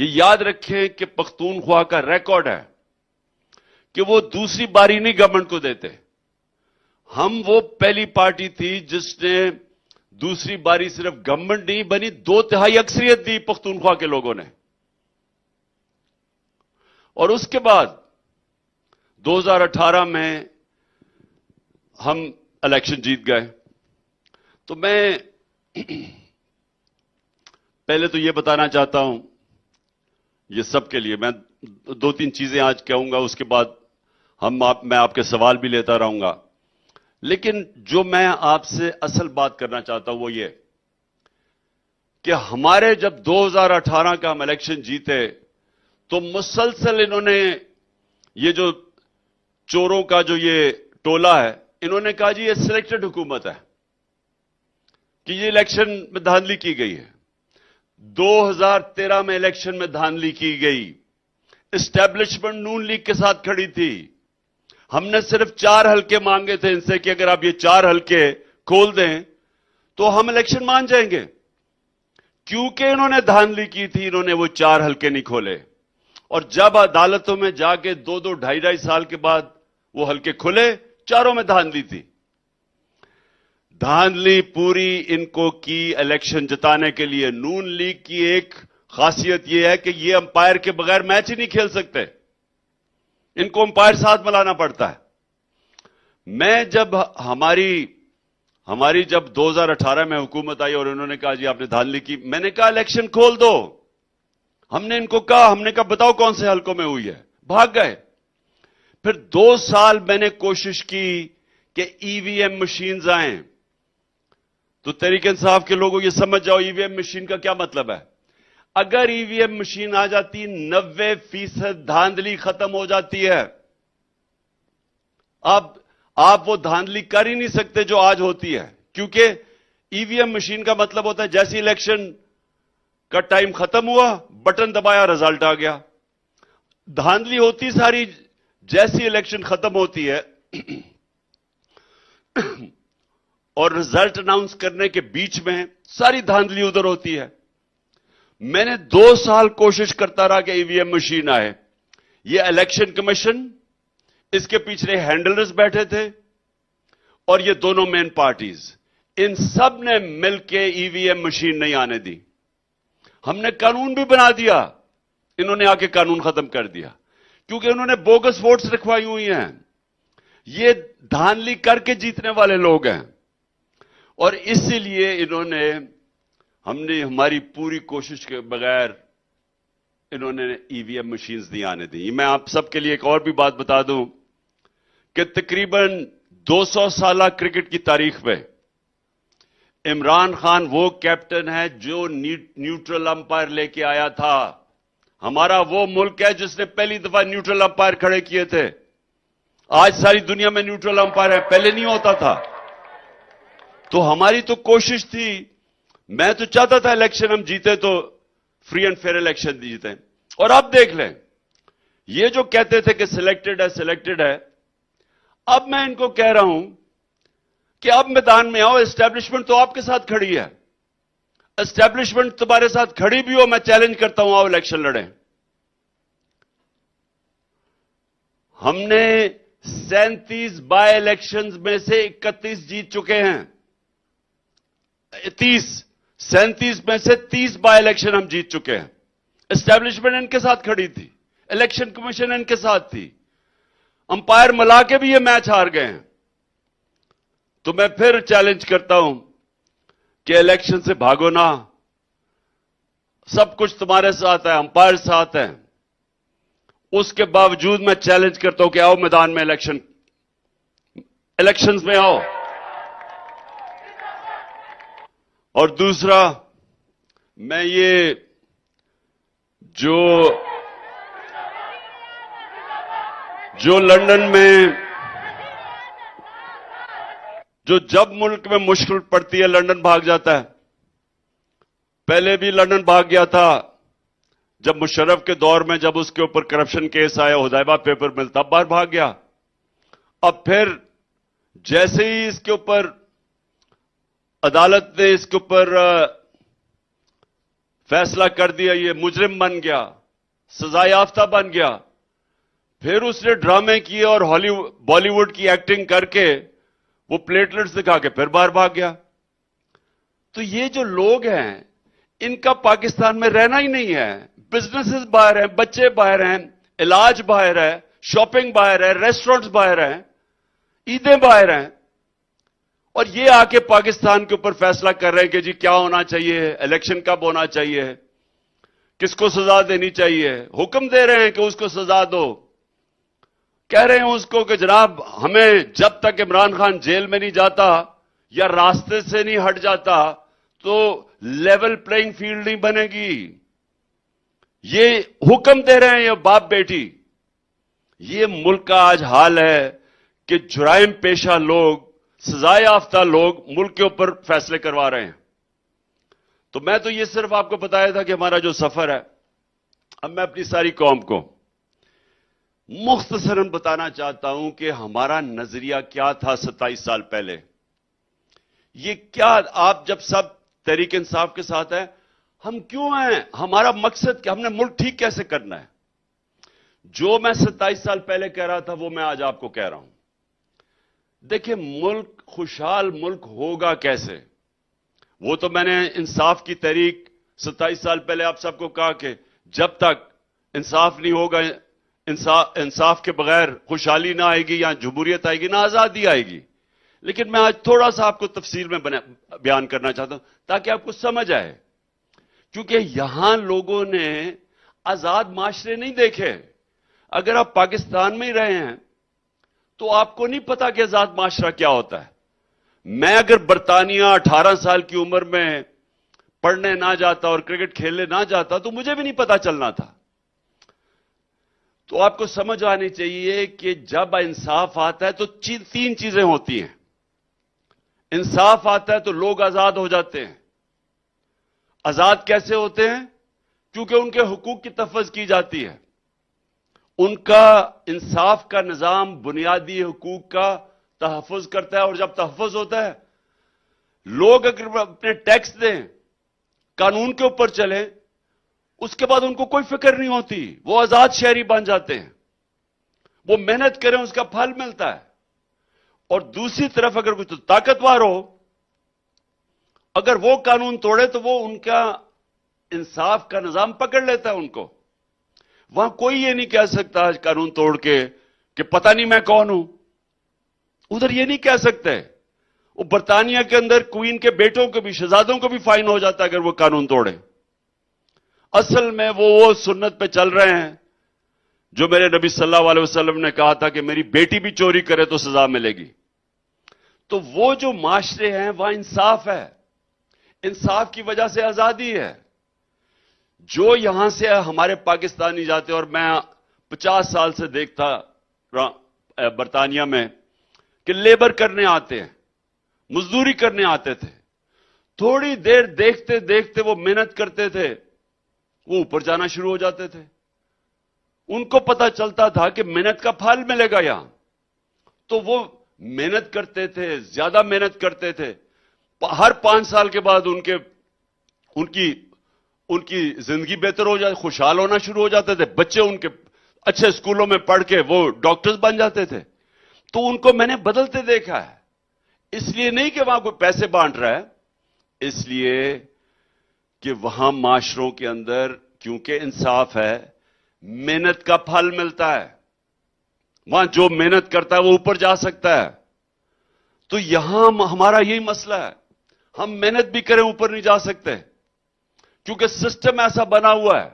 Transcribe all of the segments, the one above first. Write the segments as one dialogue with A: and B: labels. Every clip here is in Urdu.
A: یہ یاد رکھیں کہ پختونخوا کا ریکارڈ ہے کہ وہ دوسری باری نہیں گورنمنٹ کو دیتے. ہم وہ پہلی پارٹی تھی جس نے دوسری باری صرف گورنمنٹ نہیں بنی 2/3 اکثریت دی پختونخوا کے لوگوں نے. اور اس کے بعد 2018 میں ہم الیکشن جیت گئے. تو میں پہلے تو یہ بتانا چاہتا ہوں یہ سب کے لیے، میں 2-3 چیزیں آج کہوں گا، اس کے بعد میں آپ کے سوال بھی لیتا رہوں گا. لیکن جو میں آپ سے اصل بات کرنا چاہتا ہوں وہ یہ کہ ہمارے جب 2018 کا ہم الیکشن جیتے تو مسلسل انہوں نے یہ جو چوروں کا جو یہ ٹولہ ہے، انہوں نے کہا جی یہ سلیکٹڈ حکومت ہے کہ یہ الیکشن میں دھاندلی کی گئی ہے. 2013 میں الیکشن میں دھاندلی کی گئی. اسٹیبلشمنٹ نون لیگ کے ساتھ کھڑی تھی. ہم نے صرف 4 حلقے مانگے تھے ان سے کہ اگر آپ یہ 4 حلقے کھول دیں تو ہم الیکشن مان جائیں گے. کیونکہ انہوں نے دھاندلی کی تھی، انہوں نے وہ 4 حلقے نہیں کھولے. اور جب عدالتوں میں جا کے 2-2 ڈھائی سال کے بعد وہ حلقے کھلے، چاروں میں دھاندلی تھی. دھاندلی پوری ان کو کی الیکشن جتانے کے لیے. نون لیگ کی ایک خاصیت یہ ہے کہ یہ امپائر کے بغیر میچ ہی نہیں کھیل سکتے، ان کو امپائر ساتھ ملانا پڑتا ہے. میں جب ہماری جب 2018 میں حکومت آئی اور انہوں نے کہا جی آپ نے دھاندلی کی، میں نے کہا الیکشن کھول دو. ہم نے ان کو کہا، ہم نے کہا بتاؤ کون سے حلقوں میں ہوئی ہے، بھاگ گئے. پھر 2 سال میں نے کوشش کی کہ ای وی ایم مشینز آئیں. تو تحریک انصاف کے لوگوں یہ سمجھ جاؤ ای وی ایم مشین کا کیا مطلب ہے. اگر ای وی ایم مشین آ جاتی 90% دھاندلی ختم ہو جاتی ہے. آپ وہ دھاندلی کر ہی نہیں سکتے جو آج ہوتی ہے، کیونکہ ای وی ایم مشین کا مطلب ہوتا ہے جیسی الیکشن کا ٹائم ختم ہوا بٹن دبایا رزلٹ آ گیا. دھاندلی ہوتی ساری جیسی الیکشن ختم ہوتی ہے اور رزلٹ اناؤنس کرنے کے بیچ میں ساری دھاندلی ادھر ہوتی ہے. میں نے 2 سال کوشش کرتا رہا کہ ای وی ایم مشین آئے. یہ الیکشن کمیشن، اس کے پیچھے ہینڈلرز بیٹھے تھے اور یہ دونوں مین پارٹیز، ان سب نے مل کے ای وی ایم مشین نہیں آنے دی. ہم نے قانون بھی بنا دیا، انہوں نے آ کے قانون ختم کر دیا کیونکہ انہوں نے بوگس ووٹس رکھوائی ہوئی ہیں. یہ دھاندلی کر کے جیتنے والے لوگ ہیں اور اسی لیے ہم نے ہماری پوری کوشش کے بغیر انہوں نے ای وی ایم مشینز نہیں آنے دی. میں آپ سب کے لیے ایک اور بھی بات بتا دوں کہ تقریباً 200 سالہ کرکٹ کی تاریخ میں عمران خان وہ کیپٹن ہے جو نیوٹرل امپائر لے کے آیا تھا. ہمارا وہ ملک ہے جس نے پہلی دفعہ نیوٹرل امپائر کھڑے کیے تھے. آج ساری دنیا میں نیوٹرل امپائر ہے، پہلے نہیں ہوتا تھا. تو ہماری تو کوشش تھی، میں تو چاہتا تھا الیکشن ہم جیتے تو فری اینڈ فیئر الیکشن جیتے. اور اب دیکھ لیں، یہ جو کہتے تھے کہ سلیکٹڈ ہے، اب میں ان کو کہہ رہا ہوں کہ اب میدان میں آؤ. اسٹیبلشمنٹ تو آپ کے ساتھ کھڑی ہے، اسٹیبلشمنٹ تمہارے ساتھ کھڑی بھی ہو، میں چیلنج کرتا ہوں آؤ الیکشن لڑیں. ہم نے 37 بائی الیکشنز میں سے 31 جیت چکے ہیں. 37 میں سے 30 بائی الیکشن ہم جیت چکے ہیں. اسٹیبلشمنٹ ان کے ساتھ کھڑی تھی، الیکشن کمیشن ان کے ساتھ تھی، امپائر ملا کے بھی یہ میچ ہار گئے ہیں. تو میں پھر چیلنج کرتا ہوں کہ الیکشن سے بھاگو نہ. سب کچھ تمہارے ساتھ ہے، امپائر ساتھ ہیں. اس کے باوجود میں چیلنج کرتا ہوں کہ آؤ میدان میں الیکشنز میں آؤ. اور دوسرا، میں یہ جو لندن میں جب ملک میں مشکل پڑتی ہے لندن بھاگ جاتا ہے. پہلے بھی لندن بھاگ گیا تھا جب مشرف کے دور میں، جب اس کے اوپر کرپشن کیس آیا، حدیبہ پیپر مل، تب باہر بھاگ گیا. اب پھر جیسے ہی اس کے اوپر عدالت نے اس کے اوپر فیصلہ کر دیا یہ مجرم بن گیا, سزا یافتہ بن گیا, پھر اس نے ڈرامے کیے اور بالی ووڈ کی ایکٹنگ کر کے وہ پلیٹلٹس دکھا کے پھر باہر بھاگ گیا. تو یہ جو لوگ ہیں ان کا پاکستان میں رہنا ہی نہیں ہے. بزنسز باہر ہیں, بچے باہر ہیں, علاج باہر ہے, شاپنگ باہر ہے, ریسٹورنٹس باہر ہیں, عیدیں باہر ہیں, اور یہ آ کے پاکستان کے اوپر فیصلہ کر رہے ہیں کہ جی کیا ہونا چاہیے, الیکشن کب ہونا چاہیے, کس کو سزا دینی چاہیے. حکم دے رہے ہیں کہ اس کو سزا دو. کہہ رہے ہیں اس کو کہ جناب ہمیں جب تک عمران خان جیل میں نہیں جاتا یا راستے سے نہیں ہٹ جاتا تو لیول پلینگ فیلڈ نہیں بنے گی. یہ حکم دے رہے ہیں یہ باپ بیٹی. یہ ملک کا آج حال ہے کہ جرائم پیشہ لوگ, سزا یافتہ لوگ ملک کے اوپر فیصلے کروا رہے ہیں. تو میں تو یہ صرف آپ کو بتایا تھا کہ ہمارا جو سفر ہے. اب میں اپنی ساری قوم کو مختصراً بتانا چاہتا ہوں کہ ہمارا نظریہ کیا تھا 27 سال پہلے. یہ کیا, آپ جب سب تحریک انصاف کے ساتھ ہیں, ہم کیوں ہیں, ہمارا مقصد کہ ہم نے ملک ٹھیک کیسے کرنا ہے. جو میں 27 سال پہلے کہہ رہا تھا وہ میں آج آپ کو کہہ رہا ہوں. دیکھیں ملک, خوشحال ملک ہوگا کیسے. وہ تو میں نے انصاف کی تحریک 27 سال پہلے آپ سب کو کہا کہ جب تک انصاف نہیں ہوگا, انصاف کے بغیر خوشحالی نہ آئے گی, یا جمہوریت آئے گی, نہ آزادی آئے گی. لیکن میں آج تھوڑا سا آپ کو تفصیل میں بیان کرنا چاہتا ہوں تاکہ آپ کو سمجھ آئے. کیونکہ یہاں لوگوں نے آزاد معاشرے نہیں دیکھے. اگر آپ پاکستان میں ہی رہے ہیں تو آپ کو نہیں پتا کہ آزاد معاشرہ کیا ہوتا ہے. میں اگر برطانیہ 18 سال کی عمر میں پڑھنے نہ جاتا اور کرکٹ کھیلنے نہ جاتا تو مجھے بھی نہیں پتا چلنا تھا. تو آپ کو سمجھ آنی چاہیے کہ جب انصاف آتا ہے تو 3 چیزیں ہوتی ہیں. انصاف آتا ہے تو لوگ آزاد ہو جاتے ہیں. آزاد کیسے ہوتے ہیں؟ کیونکہ ان کے حقوق کی تفویض کی جاتی ہے. ان کا انصاف کا نظام بنیادی حقوق کا تحفظ کرتا ہے, اور جب تحفظ ہوتا ہے لوگ اگر اپنے ٹیکس دیں, قانون کے اوپر چلیں, اس کے بعد ان کو کوئی فکر نہیں ہوتی, وہ آزاد شہری بن جاتے ہیں. وہ محنت کریں اس کا پھل ملتا ہے. اور دوسری طرف اگر کوئی طاقتور ہو, اگر وہ قانون توڑے تو وہ ان کا انصاف کا نظام پکڑ لیتا ہے ان کو. وہاں کوئی یہ نہیں کہہ سکتا آج قانون توڑ کے کہ پتہ نہیں میں کون ہوں. ادھر یہ نہیں کہہ سکتے. وہ برطانیہ کے اندر کوئین کے بیٹوں کو بھی, شہزادوں کو بھی فائن ہو جاتا ہے اگر وہ قانون توڑے. اصل میں وہ سنت پہ چل رہے ہیں جو میرے نبی صلی اللہ علیہ وسلم نے کہا تھا کہ میری بیٹی بھی چوری کرے تو سزا ملے گی. تو وہ جو معاشرے ہیں وہاں انصاف ہے. انصاف کی وجہ سے آزادی ہے. جو یہاں سے ہمارے پاکستانی جاتے, اور میں 50 سال سے دیکھتا برطانیہ میں کہ لیبر کرنے آتے ہیں, مزدوری کرنے آتے تھے, تھوڑی دیر دیکھتے دیکھتے وہ محنت کرتے تھے, وہ اوپر جانا شروع ہو جاتے تھے. ان کو پتا چلتا تھا کہ محنت کا پھل ملے گا یہاں, تو وہ محنت کرتے تھے, زیادہ محنت کرتے تھے. ہر 5 سال کے بعد ان کی زندگی بہتر ہو جاتی, خوشحال ہونا شروع ہو جاتے تھے. بچے ان کے اچھے اسکولوں میں پڑھ کے وہ ڈاکٹرز بن جاتے تھے. تو ان کو میں نے بدلتے دیکھا ہے. اس لیے نہیں کہ وہاں کوئی پیسے بانٹ رہا ہے, اس لیے کہ وہاں معاشروں کے اندر کیونکہ انصاف ہے, محنت کا پھل ملتا ہے. وہاں جو محنت کرتا ہے وہ اوپر جا سکتا ہے. تو یہاں ہمارا یہی مسئلہ ہے, ہم محنت بھی کریں اوپر نہیں جا سکتے کیونکہ سسٹم ایسا بنا ہوا ہے.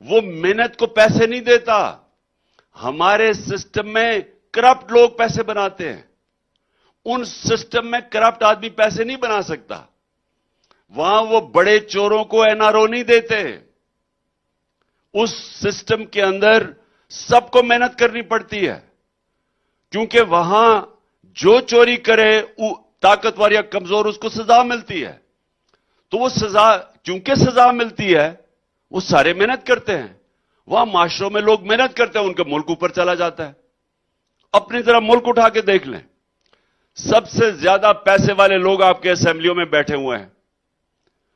A: وہ محنت کو پیسے نہیں دیتا. ہمارے سسٹم میں کرپٹ لوگ پیسے بناتے ہیں. ان سسٹم میں کرپٹ آدمی پیسے نہیں بنا سکتا. وہاں وہ بڑے چوروں کو این آر او نہیں دیتے. اس سسٹم کے اندر سب کو محنت کرنی پڑتی ہے کیونکہ وہاں جو چوری کرے طاقتور یا کمزور اس کو سزا ملتی ہے. تو وہ سزا, کیونکہ سزا ملتی ہے وہ سارے محنت کرتے ہیں. وہاں معاشروں میں لوگ محنت کرتے ہیں, ان کا ملک اوپر چلا جاتا ہے. اپنی طرح ملک اٹھا کے دیکھ لیں, سب سے زیادہ پیسے والے لوگ آپ کے اسمبلیوں میں بیٹھے ہوئے ہیں.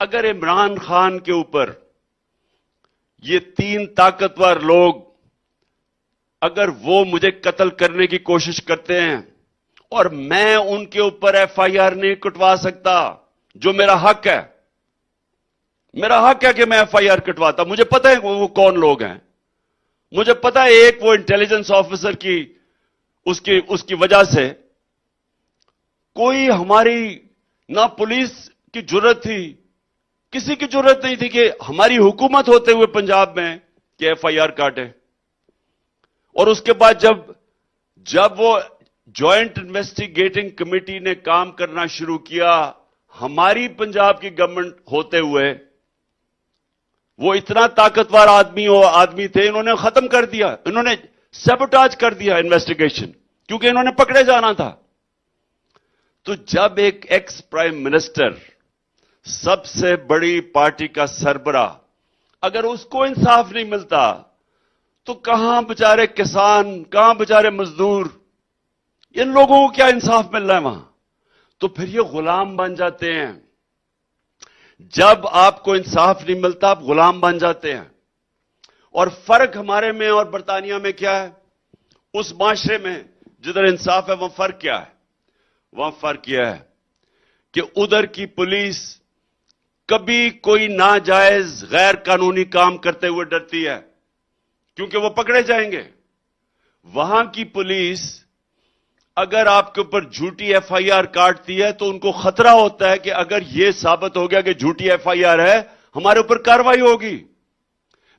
A: اگر عمران خان کے اوپر یہ 3 طاقتور لوگ اگر وہ مجھے قتل کرنے کی کوشش کرتے ہیں اور میں ان کے اوپر ایف آئی آر نہیں کٹوا سکتا، جو میرا حق ہے، میرا حق ہے کہ میں ایف آئی آر کٹواتا، مجھے پتہ ہے وہ کون لوگ ہیں، مجھے پتہ ہے ایک وہ انٹیلیجنس آفیسر کی اس کی وجہ سے کوئی ہماری نہ پولیس کی جرت تھی، کسی کی جرت نہیں تھی کہ ہماری حکومت ہوتے ہوئے پنجاب میں کہ ایف آئی آر کاٹے۔ اور اس کے بعد جب وہ جوائنٹ انویسٹیگیٹنگ کمیٹی نے کام کرنا شروع کیا، ہماری پنجاب کی گورنمنٹ ہوتے ہوئے وہ اتنا طاقتور آدمی تھے، انہوں نے ختم کر دیا، انہوں نے سیبوٹاج کر دیا انویسٹیگیشن، کیونکہ انہوں نے پکڑے جانا تھا۔ تو جب ایک ایکس پرائم منسٹر، سب سے بڑی پارٹی کا سربراہ، اگر اس کو انصاف نہیں ملتا تو کہاں بیچارے کسان، کہاں بیچارے مزدور، ان لوگوں کو کیا انصاف مل رہا ہے وہاں؟ تو پھر یہ غلام بن جاتے ہیں۔ جب آپ کو انصاف نہیں ملتا آپ غلام بن جاتے ہیں۔ اور فرق ہمارے میں اور برطانیہ میں کیا ہے؟ اس معاشرے میں جدھر انصاف ہے وہاں فرق کیا ہے؟ وہاں فرق یہ ہے کہ ادھر کی پولیس کبھی کوئی ناجائز غیر قانونی کام کرتے ہوئے ڈرتی ہے کیونکہ وہ پکڑے جائیں گے۔ وہاں کی پولیس اگر آپ کے اوپر جھوٹی ایف آئی آر کاٹتی ہے تو ان کو خطرہ ہوتا ہے کہ اگر یہ ثابت ہو گیا کہ جھوٹی ایف آئی آر ہے، ہمارے اوپر کارروائی ہوگی۔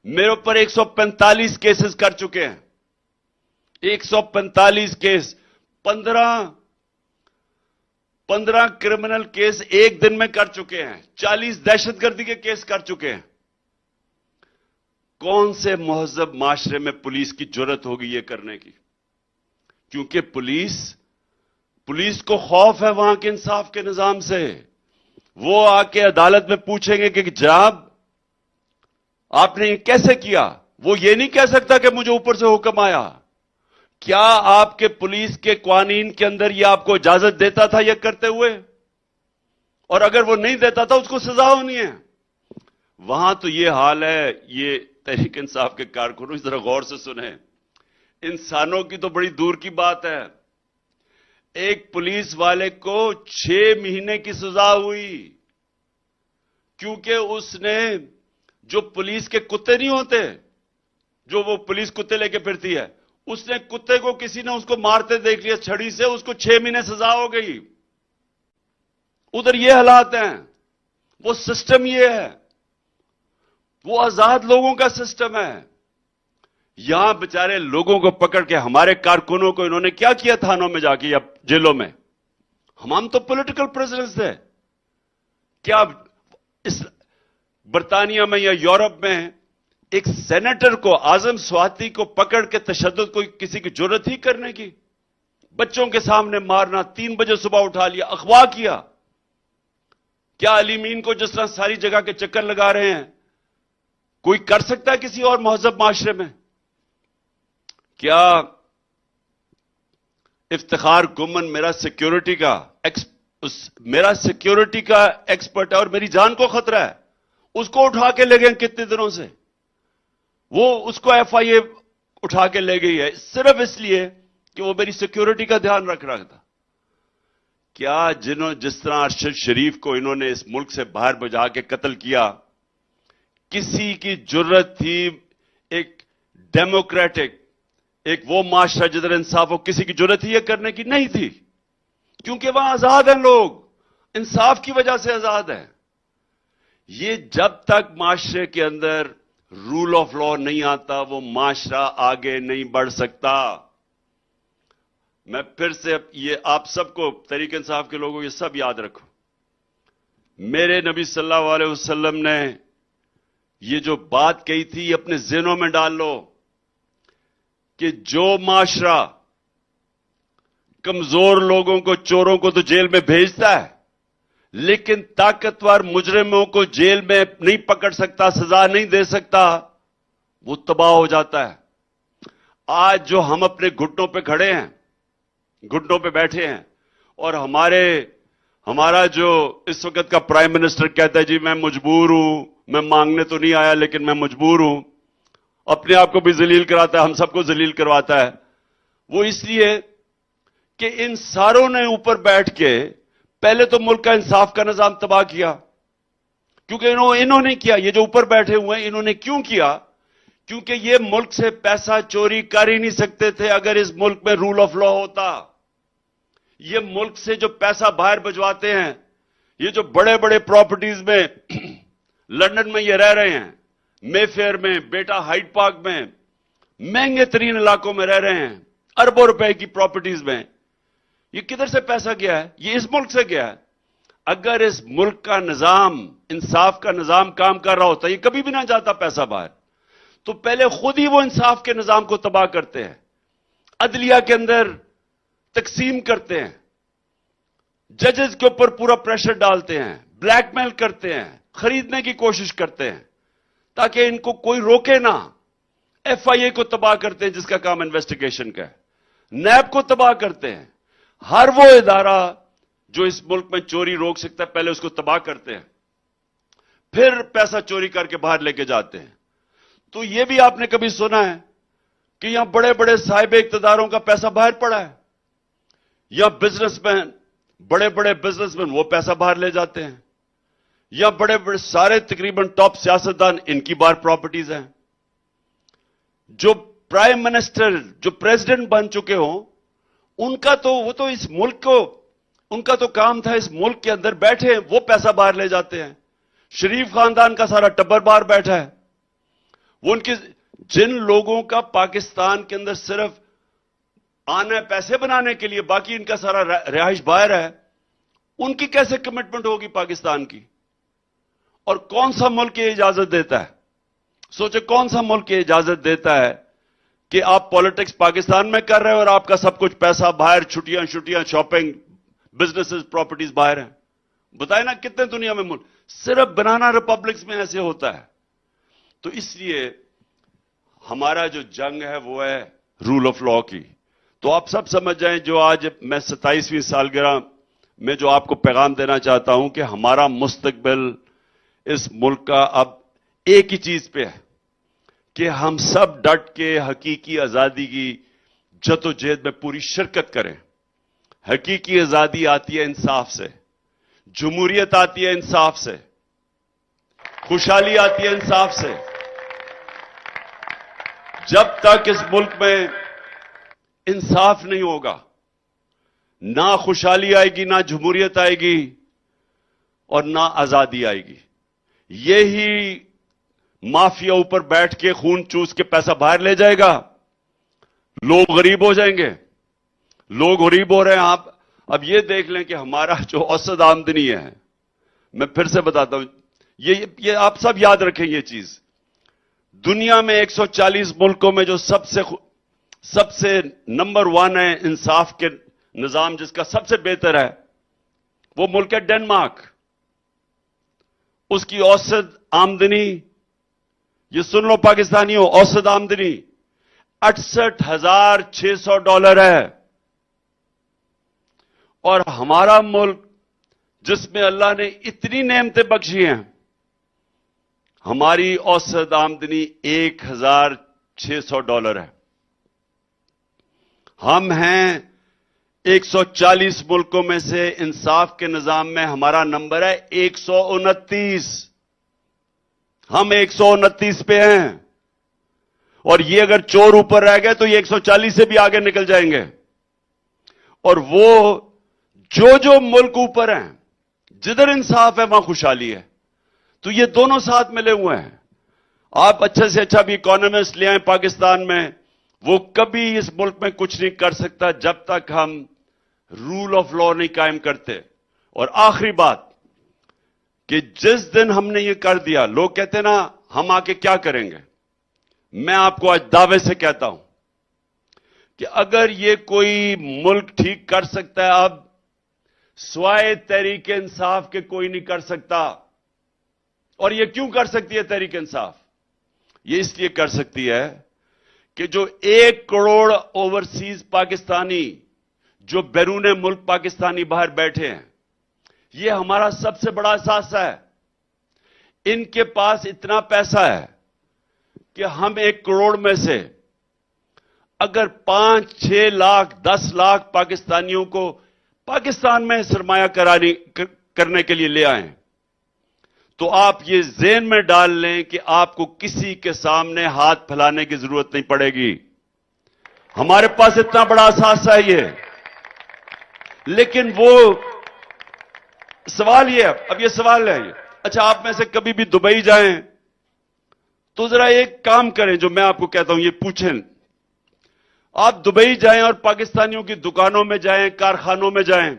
A: میرے اوپر 145 کیسز کر چکے ہیں، 145 کیس، 15 کرمنل کیس ایک دن میں کر چکے ہیں، 40 دہشت گردی کے کیس کر چکے ہیں۔ کون سے مہذب معاشرے میں پولیس کی جرت ہوگی یہ کرنے کی؟ کیونکہ پولیس کو خوف ہے وہاں کے انصاف کے نظام سے۔ وہ آ کے عدالت میں پوچھیں گے کہ جناب آپ نے یہ کیسے کیا؟ وہ یہ نہیں کہہ سکتا کہ مجھے اوپر سے حکم آیا۔ کیا آپ کے پولیس کے قوانین کے اندر یہ آپ کو اجازت دیتا تھا یہ کرتے ہوئے؟ اور اگر وہ نہیں دیتا تھا اس کو سزا ہونی ہے۔ وہاں تو یہ حال ہے۔ یہ تحریک انصاف کے کارکنوں ذرا غور سے سنیں، انسانوں کی تو بڑی دور کی بات ہے۔ ایک پولیس والے کو 6 مہینے کی سزا ہوئی کیونکہ اس نے جو پولیس کے کتے نہیں ہوتے، جو وہ پولیس کتے لے کے پھرتی ہے، اس نے کتے کو کسی نے اس کو مارتے دیکھ لیا چھڑی سے، اس کو 6 مہینے سزا ہو گئی۔ ادھر یہ حالات ہیں، وہ سسٹم یہ ہے، وہ آزاد لوگوں کا سسٹم ہے۔ یہاں بیچارے لوگوں کو پکڑ کے ہمارے کارکنوں کو انہوں نے کیا کیا تھانوں میں جا کے یا جیلوں میں؟ ہم تو پولیٹیکل پریزنرز تھے۔ کیا اس برطانیہ میں یا یورپ میں ایک سینیٹر کو، اعظم سواتی کو پکڑ کے تشدد کو کسی کی جرت ہی کرنے کی؟ بچوں کے سامنے مارنا، 3 بجے صبح اٹھا لیا، اغوا کیا۔ کیا علیمین کو جس طرح ساری جگہ کے چکر لگا رہے ہیں کوئی کر سکتا ہے کسی اور مہذب معاشرے میں؟ کیا افتخار گمن میرا سیکیورٹی کا ایکسپرٹ ہے اور میری جان کو خطرہ ہے، اس کو اٹھا کے لے گئے کتنے دنوں سے؟ وہ اس کو ایف آئی اے اٹھا کے لے گئی ہے صرف اس لیے کہ وہ میری سیکیورٹی کا دھیان رکھ رہا تھا۔ کیا جس طرح ارشد شریف کو انہوں نے اس ملک سے باہر بھجا کے قتل کیا، کسی کی جرت تھی ایک ڈیموکریٹک، ایک وہ معاشرہ جدھر انصاف ہو، کسی کی جرت ہی یہ کرنے کی نہیں تھی؟ کیونکہ وہاں آزاد ہیں لوگ، انصاف کی وجہ سے آزاد ہیں۔ یہ جب تک معاشرے کے اندر رول آف لا نہیں آتا وہ معاشرہ آگے نہیں بڑھ سکتا۔ میں پھر سے یہ آپ سب کو، تحریک انصاف کے لوگوں یہ سب یاد رکھو، میرے نبی صلی اللہ علیہ وسلم نے یہ جو بات کہی تھی یہ اپنے ذہنوں میں ڈال لو کہ جو معاشرہ کمزور لوگوں کو، چوروں کو تو جیل میں بھیجتا ہے لیکن طاقتور مجرموں کو جیل میں نہیں پکڑ سکتا، سزا نہیں دے سکتا، وہ تباہ ہو جاتا ہے۔ آج جو ہم اپنے گھٹنوں پہ کھڑے ہیں، گھٹنوں پہ بیٹھے ہیں اور ہمارا جو اس وقت کا پرائم منسٹر کہتا ہے جی میں مجبور ہوں، میں مانگنے تو نہیں آیا لیکن میں مجبور ہوں، اپنے آپ کو بھی ذلیل کراتا ہے، ہم سب کو ذلیل کرواتا ہے، وہ اس لیے کہ ان ساروں نے اوپر بیٹھ کے پہلے تو ملک کا انصاف کا نظام تباہ کیا، کیونکہ انہوں نے کیا، یہ جو اوپر بیٹھے ہوئے ہیں انہوں نے کیوں کیا؟ کیونکہ یہ ملک سے پیسہ چوری کر ہی نہیں سکتے تھے اگر اس ملک میں رول آف لا ہوتا۔ یہ ملک سے جو پیسہ باہر بھجواتے ہیں، یہ جو بڑے بڑے پراپرٹیز میں لندن میں یہ رہ رہے ہیں، مے فیئر میں، بیٹا ہائیڈ پارک میں، مہنگے ترین علاقوں میں رہ رہے ہیں، اربوں روپے کی پراپرٹیز میں، یہ کدھر سے پیسہ گیا ہے؟ یہ اس ملک سے گیا ہے۔ اگر اس ملک کا نظام، انصاف کا نظام کام کر رہا ہوتا، یہ کبھی بھی نہ جاتا پیسہ باہر۔ تو پہلے خود ہی وہ انصاف کے نظام کو تباہ کرتے ہیں، عدلیہ کے اندر تقسیم کرتے ہیں، ججز کے اوپر پورا پریشر ڈالتے ہیں، بلیک میل کرتے ہیں، خریدنے کی کوشش کرتے ہیں تاکہ ان کو کوئی روکے نہ۔ ایف آئی اے کو تباہ کرتے ہیں جس کا کام انویسٹیگیشن کا ہے، نیب کو تباہ کرتے ہیں، ہر وہ ادارہ جو اس ملک میں چوری روک سکتا ہے پہلے اس کو تباہ کرتے ہیں، پھر پیسہ چوری کر کے باہر لے کے جاتے ہیں۔ تو یہ بھی آپ نے کبھی سنا ہے کہ یہاں بڑے بڑے صاحب اقتداروں کا پیسہ باہر پڑا ہے، یا بزنس مین، بڑے بڑے بزنس مین وہ پیسہ باہر لے جاتے ہیں، یا بڑے بڑے سارے تقریباً ٹاپ سیاستدان ان کی باہر پراپرٹیز ہیں۔ جو پرائم منسٹر، جو پریزیڈنٹ بن چکے ہوں، ان کا تو وہ تو اس ملک کو، ان کا تو کام تھا اس ملک کے اندر بیٹھے ہیں، وہ پیسہ باہر لے جاتے ہیں۔ شریف خاندان کا سارا ٹبر باہر بیٹھا ہے، وہ ان کے جن لوگوں کا پاکستان کے اندر صرف آنا ہے پیسے بنانے کے لیے، باقی ان کا سارا رہائش باہر ہے، ان کی کیسے کمٹمنٹ ہوگی پاکستان کی؟ اور کون سا ملک یہ اجازت دیتا ہے؟ سوچے کون سا ملک یہ اجازت دیتا ہے کہ آپ پالیٹکس پاکستان میں کر رہے ہیں اور آپ کا سب کچھ پیسہ باہر، چھٹیاں شاپنگ، بزنسز، پراپرٹیز باہر ہیں؟ بتائیں نا کتنے دنیا میں ملک، صرف بنانا ریپبلکس میں ایسے ہوتا ہے۔ تو اس لیے ہمارا جو جنگ ہے وہ ہے رول آف لا کی۔ تو آپ سب سمجھ جائیں، جو آج میں 27ویں سالگرہ میں جو آپ کو پیغام دینا چاہتا ہوں کہ ہمارا مستقبل اس ملک کا اب ایک ہی چیز پہ ہے کہ ہم سب ڈٹ کے حقیقی آزادی کی جدوجہد میں پوری شرکت کریں۔ حقیقی آزادی آتی ہے انصاف سے، جمہوریت آتی ہے انصاف سے، خوشحالی آتی ہے انصاف سے۔ جب تک اس ملک میں انصاف نہیں ہوگا، نہ خوشحالی آئے گی، نہ جمہوریت آئے گی، اور نہ آزادی آئے گی۔ یہی مافیا اوپر بیٹھ کے خون چوس کے پیسہ باہر لے جائے گا، لوگ غریب ہو جائیں گے، لوگ غریب ہو رہے ہیں۔ آپ اب یہ دیکھ لیں کہ ہمارا جو اوسط آمدنی ہے، میں پھر سے بتاتا ہوں، یہ آپ سب یاد رکھیں یہ چیز، دنیا میں 140 ملکوں میں جو سب سے نمبر 1 ہے انصاف کے نظام، جس کا سب سے بہتر ہے، وہ ملک ہے ڈنمارک۔ اس کی اوسط آمدنی، یہ سن لو پاکستانیوں، اوسط آمدنی $68,600 ہے، اور ہمارا ملک جس میں اللہ نے اتنی نعمتیں بخشی ہیں، ہماری اوسط آمدنی $1,600 ہے۔ ہم ہیں 140 ملکوں میں سے انصاف کے نظام میں ہمارا نمبر ہے 129۔ ہم 129 پہ ہیں، اور یہ اگر چور اوپر رہ گئے تو یہ 140 سے بھی آگے نکل جائیں گے۔ اور وہ جو ملک اوپر ہیں، جدھر انصاف ہے وہاں خوشحالی ہے۔ تو یہ دونوں ساتھ ملے ہوئے ہیں۔ آپ اچھے سے اچھا بھی اکانومسٹ لے آئیں پاکستان میں، وہ کبھی اس ملک میں کچھ نہیں کر سکتا جب تک ہم رول آف لا نہیں قائم کرتے۔ اور آخری بات کہ جس دن ہم نے یہ کر دیا، لوگ کہتے ہیں نا ہم آ کے کیا کریں گے، میں آپ کو آج دعوے سے کہتا ہوں کہ اگر یہ کوئی ملک ٹھیک کر سکتا ہے اب، سوائے تحریک انصاف کے کوئی نہیں کر سکتا۔ اور یہ کیوں کر سکتی ہے تحریک انصاف؟ یہ اس لیے کر سکتی ہے کہ جو 1 کروڑ اوورسیز پاکستانی جو بیرون ملک پاکستانی باہر بیٹھے ہیں، یہ ہمارا سب سے بڑا اثاثہ ہے. ان کے پاس اتنا پیسہ ہے کہ ہم 1 کروڑ میں سے اگر 5, 6 لاکھ, 10 لاکھ پاکستانیوں کو پاکستان میں سرمایہ کاری کرنے کے لیے لے آئیں تو آپ یہ ذہن میں ڈال لیں کہ آپ کو کسی کے سامنے ہاتھ پھیلانے کی ضرورت نہیں پڑے گی. ہمارے پاس اتنا بڑا اثاثہ ہے یہ. لیکن وہ سوال یہ ہے، اب یہ سوال ہے، اچھا آپ میں سے کبھی بھی دبئی جائیں تو ذرا ایک کام کریں جو میں آپ کو کہتا ہوں، یہ پوچھیں. آپ دبئی جائیں اور پاکستانیوں کی دکانوں میں جائیں، کارخانوں میں جائیں،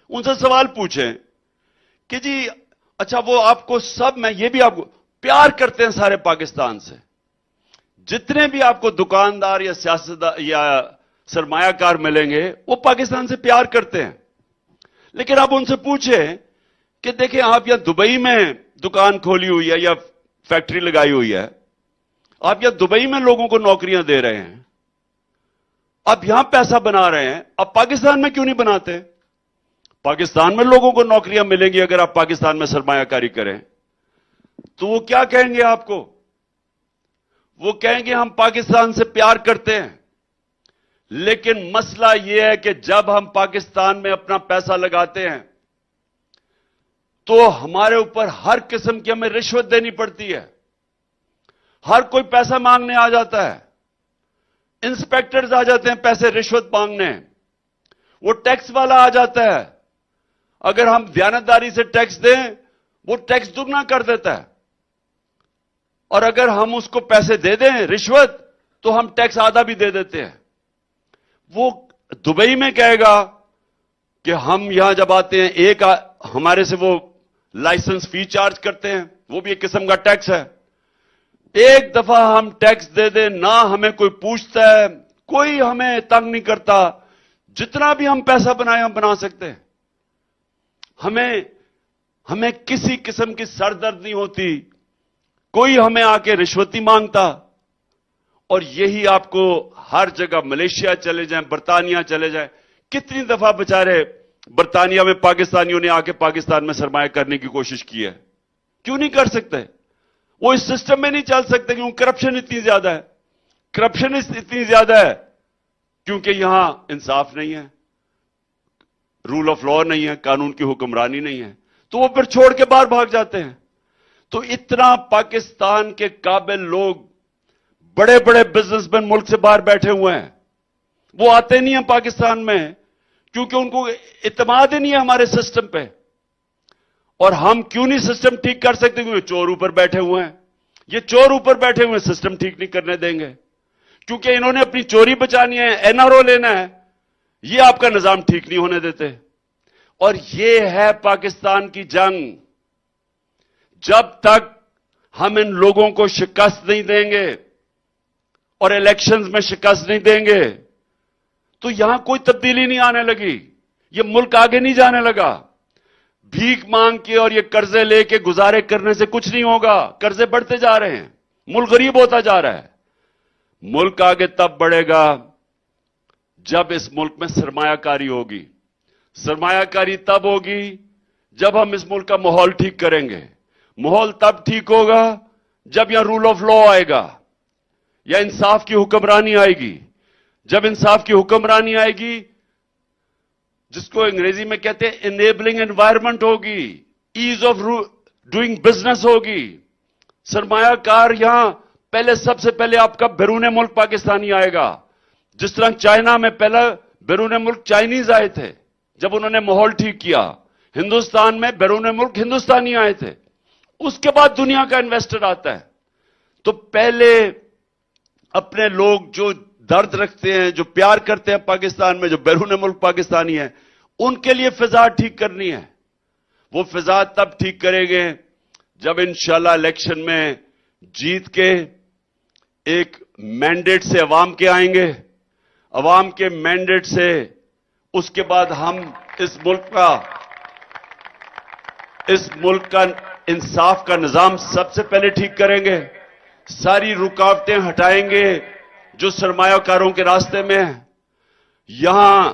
A: ان سے سوال پوچھیں کہ جی اچھا وہ آپ کو سب، میں یہ بھی آپ کو پیار کرتے ہیں سارے پاکستان سے، جتنے بھی آپ کو دکاندار یا سیاستدان یا سرمایہ کار ملیں گے وہ پاکستان سے پیار کرتے ہیں. لیکن آپ ان سے پوچھیں کہ دیکھیں آپ یا دبئی میں دکان کھولی ہوئی ہے یا فیکٹری لگائی ہوئی ہے، آپ یا دبئی میں لوگوں کو نوکریاں دے رہے ہیں، آپ یہاں پیسہ بنا رہے ہیں، آپ پاکستان میں کیوں نہیں بناتے؟ پاکستان میں لوگوں کو نوکریاں ملیں گی اگر آپ پاکستان میں سرمایہ کاری کریں. تو وہ کیا کہیں گے آپ کو؟ وہ کہیں گے ہم پاکستان سے پیار کرتے ہیں، لیکن مسئلہ یہ ہے کہ جب ہم پاکستان میں اپنا پیسہ لگاتے ہیں تو ہمارے اوپر ہر قسم کی ہمیں رشوت دینی پڑتی ہے. ہر کوئی پیسہ مانگنے آ جاتا ہے، انسپیکٹرز آ جاتے ہیں پیسے رشوت مانگنے، وہ ٹیکس والا آ جاتا ہے، اگر ہم دیانتداری سے ٹیکس دیں وہ ٹیکس دگنا کر دیتا ہے، اور اگر ہم اس کو پیسے دے دیں رشوت تو ہم ٹیکس آدھا بھی دے دیتے ہیں. وہ دبئی میں کہے گا کہ ہم یہاں جب آتے ہیں ایک ہمارے سے وہ لائسنس فی چارج کرتے ہیں، وہ بھی ایک قسم کا ٹیکس ہے. ایک دفعہ ہم ٹیکس دے دیں، نہ ہمیں کوئی پوچھتا ہے، کوئی ہمیں تنگ نہیں کرتا، جتنا بھی ہم پیسہ بنائیں ہم بنا سکتے ہیں. ہمیں کسی قسم کی سر درد نہیں ہوتی، کوئی ہمیں آ کے رشوت نہیں مانگتا. اور یہی آپ کو ہر جگہ، ملیشیا چلے جائیں، برطانیہ چلے جائیں، کتنی دفعہ بیچارے برطانیہ میں پاکستانیوں نے آ کے پاکستان میں سرمایہ کرنے کی کوشش کی ہے. کیوں نہیں کر سکتے؟ وہ اس سسٹم میں نہیں چل سکتے کیونکہ کرپشن اتنی زیادہ ہے. کرپشن اتنی زیادہ ہے کیونکہ یہاں انصاف نہیں ہے، رول آف لا نہیں ہے، قانون کی حکمرانی نہیں ہے، تو وہ پھر چھوڑ کے باہر بھاگ جاتے ہیں. تو اتنا پاکستان کے قابل لوگ، بڑے بڑے بزنس مین ملک سے باہر بیٹھے ہوئے ہیں، وہ آتے نہیں ہیں پاکستان میں کیونکہ ان کو اعتماد ہی نہیں ہے ہمارے سسٹم پہ. اور ہم کیوں نہیں سسٹم ٹھیک کر سکتے؟ کیونکہ چور اوپر بیٹھے ہوئے ہیں. یہ چور اوپر بیٹھے ہوئے ہیں، سسٹم ٹھیک نہیں کرنے دیں گے کیونکہ انہوں نے اپنی چوری بچانی ہے، NRO لینا ہے، یہ آپ کا نظام ٹھیک نہیں ہونے دیتے. اور یہ ہے پاکستان کی جنگ. جب تک ہم ان لوگوں کو شکست نہیں دیں گے اور الیکشنز میں شکست نہیں دیں گے تو یہاں کوئی تبدیلی نہیں آنے لگی، یہ ملک آگے نہیں جانے لگا. بھیک مانگ کے اور یہ قرضے لے کے گزارے کرنے سے کچھ نہیں ہوگا. قرضے بڑھتے جا رہے ہیں، ملک غریب ہوتا جا رہا ہے. ملک آگے تب بڑھے گا جب اس ملک میں سرمایہ کاری ہوگی. سرمایہ کاری تب ہوگی جب ہم اس ملک کا ماحول ٹھیک کریں گے. ماحول تب ٹھیک ہوگا جب یہاں رول آف لا آئے گا یا انصاف کی حکمرانی آئے گی. جب انصاف کی حکمرانی آئے گی، جس کو انگریزی میں کہتے ہیں انیبلنگ انوائرمنٹ ہوگی، ایز آف ڈوئنگ بزنس ہوگی. سرمایہ کار یہاں پہلے، سب سے پہلے آپ کا بیرون ملک پاکستانی آئے گا. جس طرح چائنا میں پہلا بیرون ملک چائنیز آئے تھے جب انہوں نے ماحول ٹھیک کیا. ہندوستان میں بیرون ملک ہندوستانی آئے تھے. اس کے بعد دنیا کا انویسٹر آتا ہے. تو پہلے اپنے لوگ جو درد رکھتے ہیں، جو پیار کرتے ہیں پاکستان میں، جو بیرون ملک پاکستانی ہیں، ان کے لیے فضا ٹھیک کرنی ہے. وہ فضا تب ٹھیک کریں گے جب انشاءاللہ الیکشن میں جیت کے ایک مینڈیٹ سے عوام کے آئیں گے. عوام کے مینڈیٹ سے اس کے بعد ہم اس ملک کا انصاف کا نظام سب سے پہلے ٹھیک کریں گے. ساری رکاوٹیں ہٹائیں گے جو سرمایہ کاروں کے راستے میں ہیں. یہاں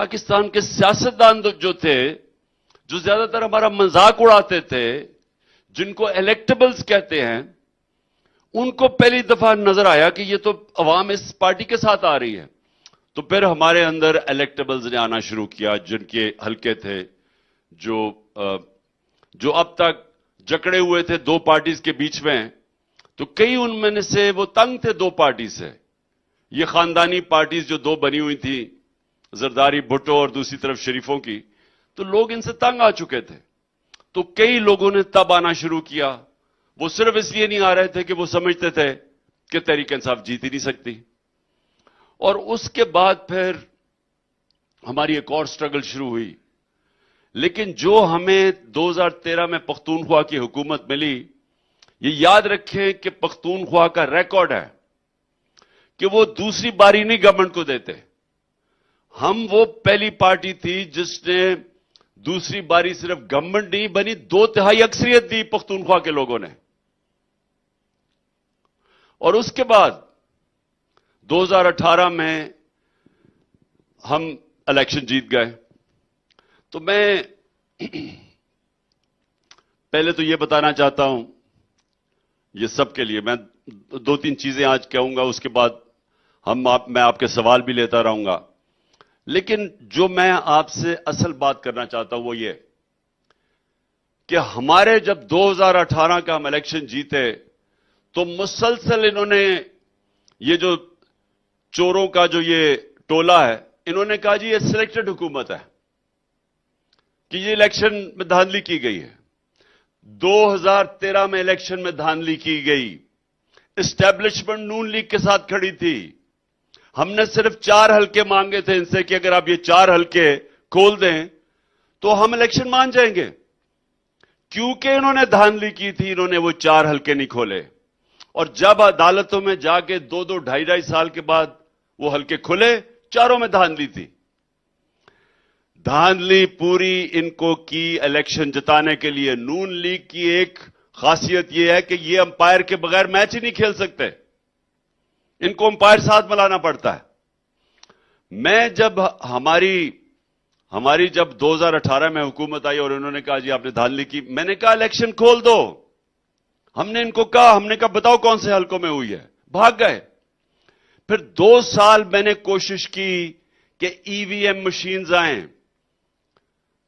A: پاکستان کے سیاستدان جو تھے، جو زیادہ تر ہمارا مذاق اڑاتے تھے، جن کو الیکٹیبلز کہتے ہیں، ان کو پہلی دفعہ نظر آیا کہ یہ تو عوام اس پارٹی کے ساتھ آ رہی ہے. تو پھر ہمارے اندر الیکٹیبلز نے آنا شروع کیا، جن کے حلقے تھے، جو اب تک جکڑے ہوئے تھے دو پارٹیز کے بیچ میں. تو کئی ان میں سے وہ تنگ تھے دو پارٹی سے. یہ خاندانی پارٹیز جو دو بنی ہوئی تھی، زرداری بھٹو اور دوسری طرف شریفوں کی، تو لوگ ان سے تنگ آ چکے تھے. تو کئی لوگوں نے تب آنا شروع کیا. وہ صرف اس لیے نہیں آ رہے تھے کہ وہ سمجھتے تھے کہ تحریک انصاف جیت ہی نہیں سکتی. اور اس کے بعد پھر ہماری ایک اور سٹرگل شروع ہوئی. لیکن جو ہمیں 2013 میں پختونخوا کی حکومت ملی، یہ یاد رکھیں کہ پختونخوا کا ریکارڈ ہے کہ وہ دوسری باری نہیں گورنمنٹ کو دیتے. ہم وہ پہلی پارٹی تھی جس نے دوسری باری صرف گورنمنٹ نہیں بنی، 2/3 اکثریت دی پختونخوا کے لوگوں نے. اور اس کے بعد 2018 میں ہم الیکشن جیت گئے. تو میں پہلے تو یہ بتانا چاہتا ہوں، یہ سب کے لیے میں 2-3 چیزیں آج کہوں گا، اس کے بعد میں آپ کے سوال بھی لیتا رہوں گا. لیکن جو میں آپ سے اصل بات کرنا چاہتا ہوں وہ یہ کہ ہمارے جب 2018 کا ہم الیکشن جیتے تو مسلسل انہوں نے یہ جو چوروں کا جو یہ ٹولہ ہے، انہوں نے کہا جی یہ سلیکٹڈ حکومت ہے، کہ یہ الیکشن میں دھاندلی کی گئی ہے. 2013 میں الیکشن میں دھاندلی کی گئی. اسٹیبلشمنٹ نون لیگ کے ساتھ کھڑی تھی. ہم نے صرف 4 حلقے مانگے تھے ان سے کہ اگر آپ یہ 4 حلقے کھول دیں تو ہم الیکشن مان جائیں گے. کیونکہ انہوں نے دھاندلی کی تھی، انہوں نے وہ 4 حلقے نہیں کھولے. اور جب عدالتوں میں جا کے 2-2 ڈھائی سال کے بعد وہ حلقے کھلے، چاروں میں دھاندلی تھی. دھاندلی پوری ان کو کی الیکشن جتانے کے لیے. نون لیگ کی ایک خاصیت یہ ہے کہ یہ امپائر کے بغیر میچ ہی نہیں کھیل سکتے، ان کو امپائر ساتھ ملانا پڑتا ہے. میں جب ہماری جب 2018 میں حکومت آئی اور انہوں نے کہا جی آپ نے دھاندلی کی، میں نے کہا الیکشن کھول دو. ہم نے ان کو کہا، ہم نے کہا بتاؤ کون سے حلقوں میں ہوئی ہے، بھاگ گئے. پھر 2 سال میں نے کوشش کی کہ ای وی ایم مشینز آئیں.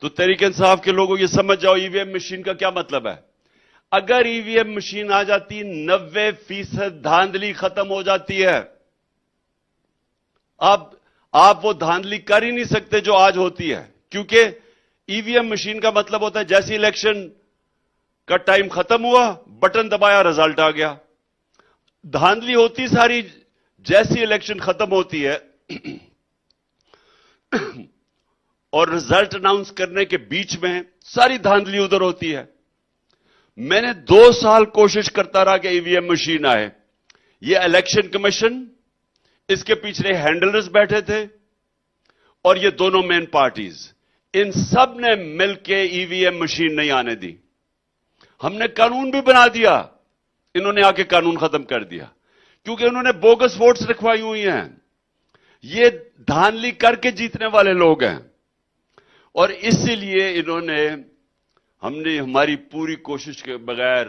A: تو تحریک انصاف کے لوگوں یہ سمجھ جاؤ ای وی ایم مشین کا کیا مطلب ہے. اگر ای وی ایم مشین آ جاتی 90% دھاندلی ختم ہو جاتی ہے. اب آپ وہ دھاندلی کر ہی نہیں سکتے جو آج ہوتی ہے، کیونکہ ای وی ایم مشین کا مطلب ہوتا ہے جیسی الیکشن کا ٹائم ختم ہوا، بٹن دبایا، رزلٹ آ گیا. دھاندلی ہوتی ساری جیسی الیکشن ختم ہوتی ہے اور رزلٹ اناؤنس کرنے کے بیچ میں ساری دھاندلی ادھر ہوتی ہے. میں نے 2 سال کوشش کرتا رہا کہ ای وی ایم مشین آئے. یہ الیکشن کمیشن، اس کے پیچھے ہینڈلرز بیٹھے تھے، اور یہ دونوں مین پارٹیز، ان سب نے مل کے ای وی ایم مشین نہیں آنے دی. ہم نے قانون بھی بنا دیا، انہوں نے آ کے قانون ختم کر دیا، کیونکہ انہوں نے بوگس ووٹس رکھوائی ہوئی ہیں. یہ دھاندلی کر کے جیتنے والے لوگ ہیں، اور اسی لیے ہم نے ہماری پوری کوشش کے بغیر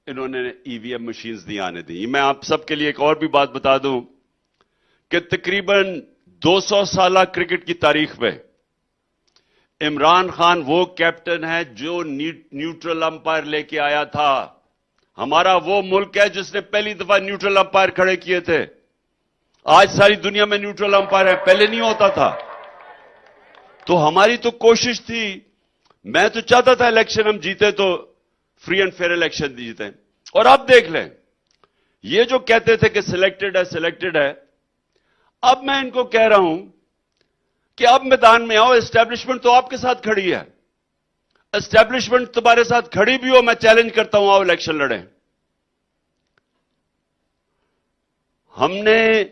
A: انہوں نے ای وی ایم مشینز نہیں آنے دی. میں آپ سب کے لیے ایک اور بھی بات بتا دوں کہ تقریباً 200 سالہ کرکٹ کی تاریخ میں عمران خان وہ کیپٹن ہے جو نیوٹرل امپائر لے کے آیا تھا. ہمارا وہ ملک ہے جس نے پہلی دفعہ نیوٹرل امپائر کھڑے کیے تھے. آج ساری دنیا میں نیوٹرل امپائر ہے، پہلے نہیں ہوتا تھا. تو ہماری تو کوشش تھی، میں تو چاہتا تھا الیکشن ہم جیتے تو فری اینڈ فیئر الیکشن جیتے. اور اب دیکھ لیں، یہ جو کہتے تھے کہ سلیکٹڈ ہے، اب میں ان کو کہہ رہا ہوں کہ اب میدان میں آؤ. اسٹیبلشمنٹ تو آپ کے ساتھ کھڑی ہے، اسٹیبلشمنٹ تمہارے ساتھ کھڑی بھی ہو، میں چیلنج کرتا ہوں آؤ الیکشن لڑیں. ہم نے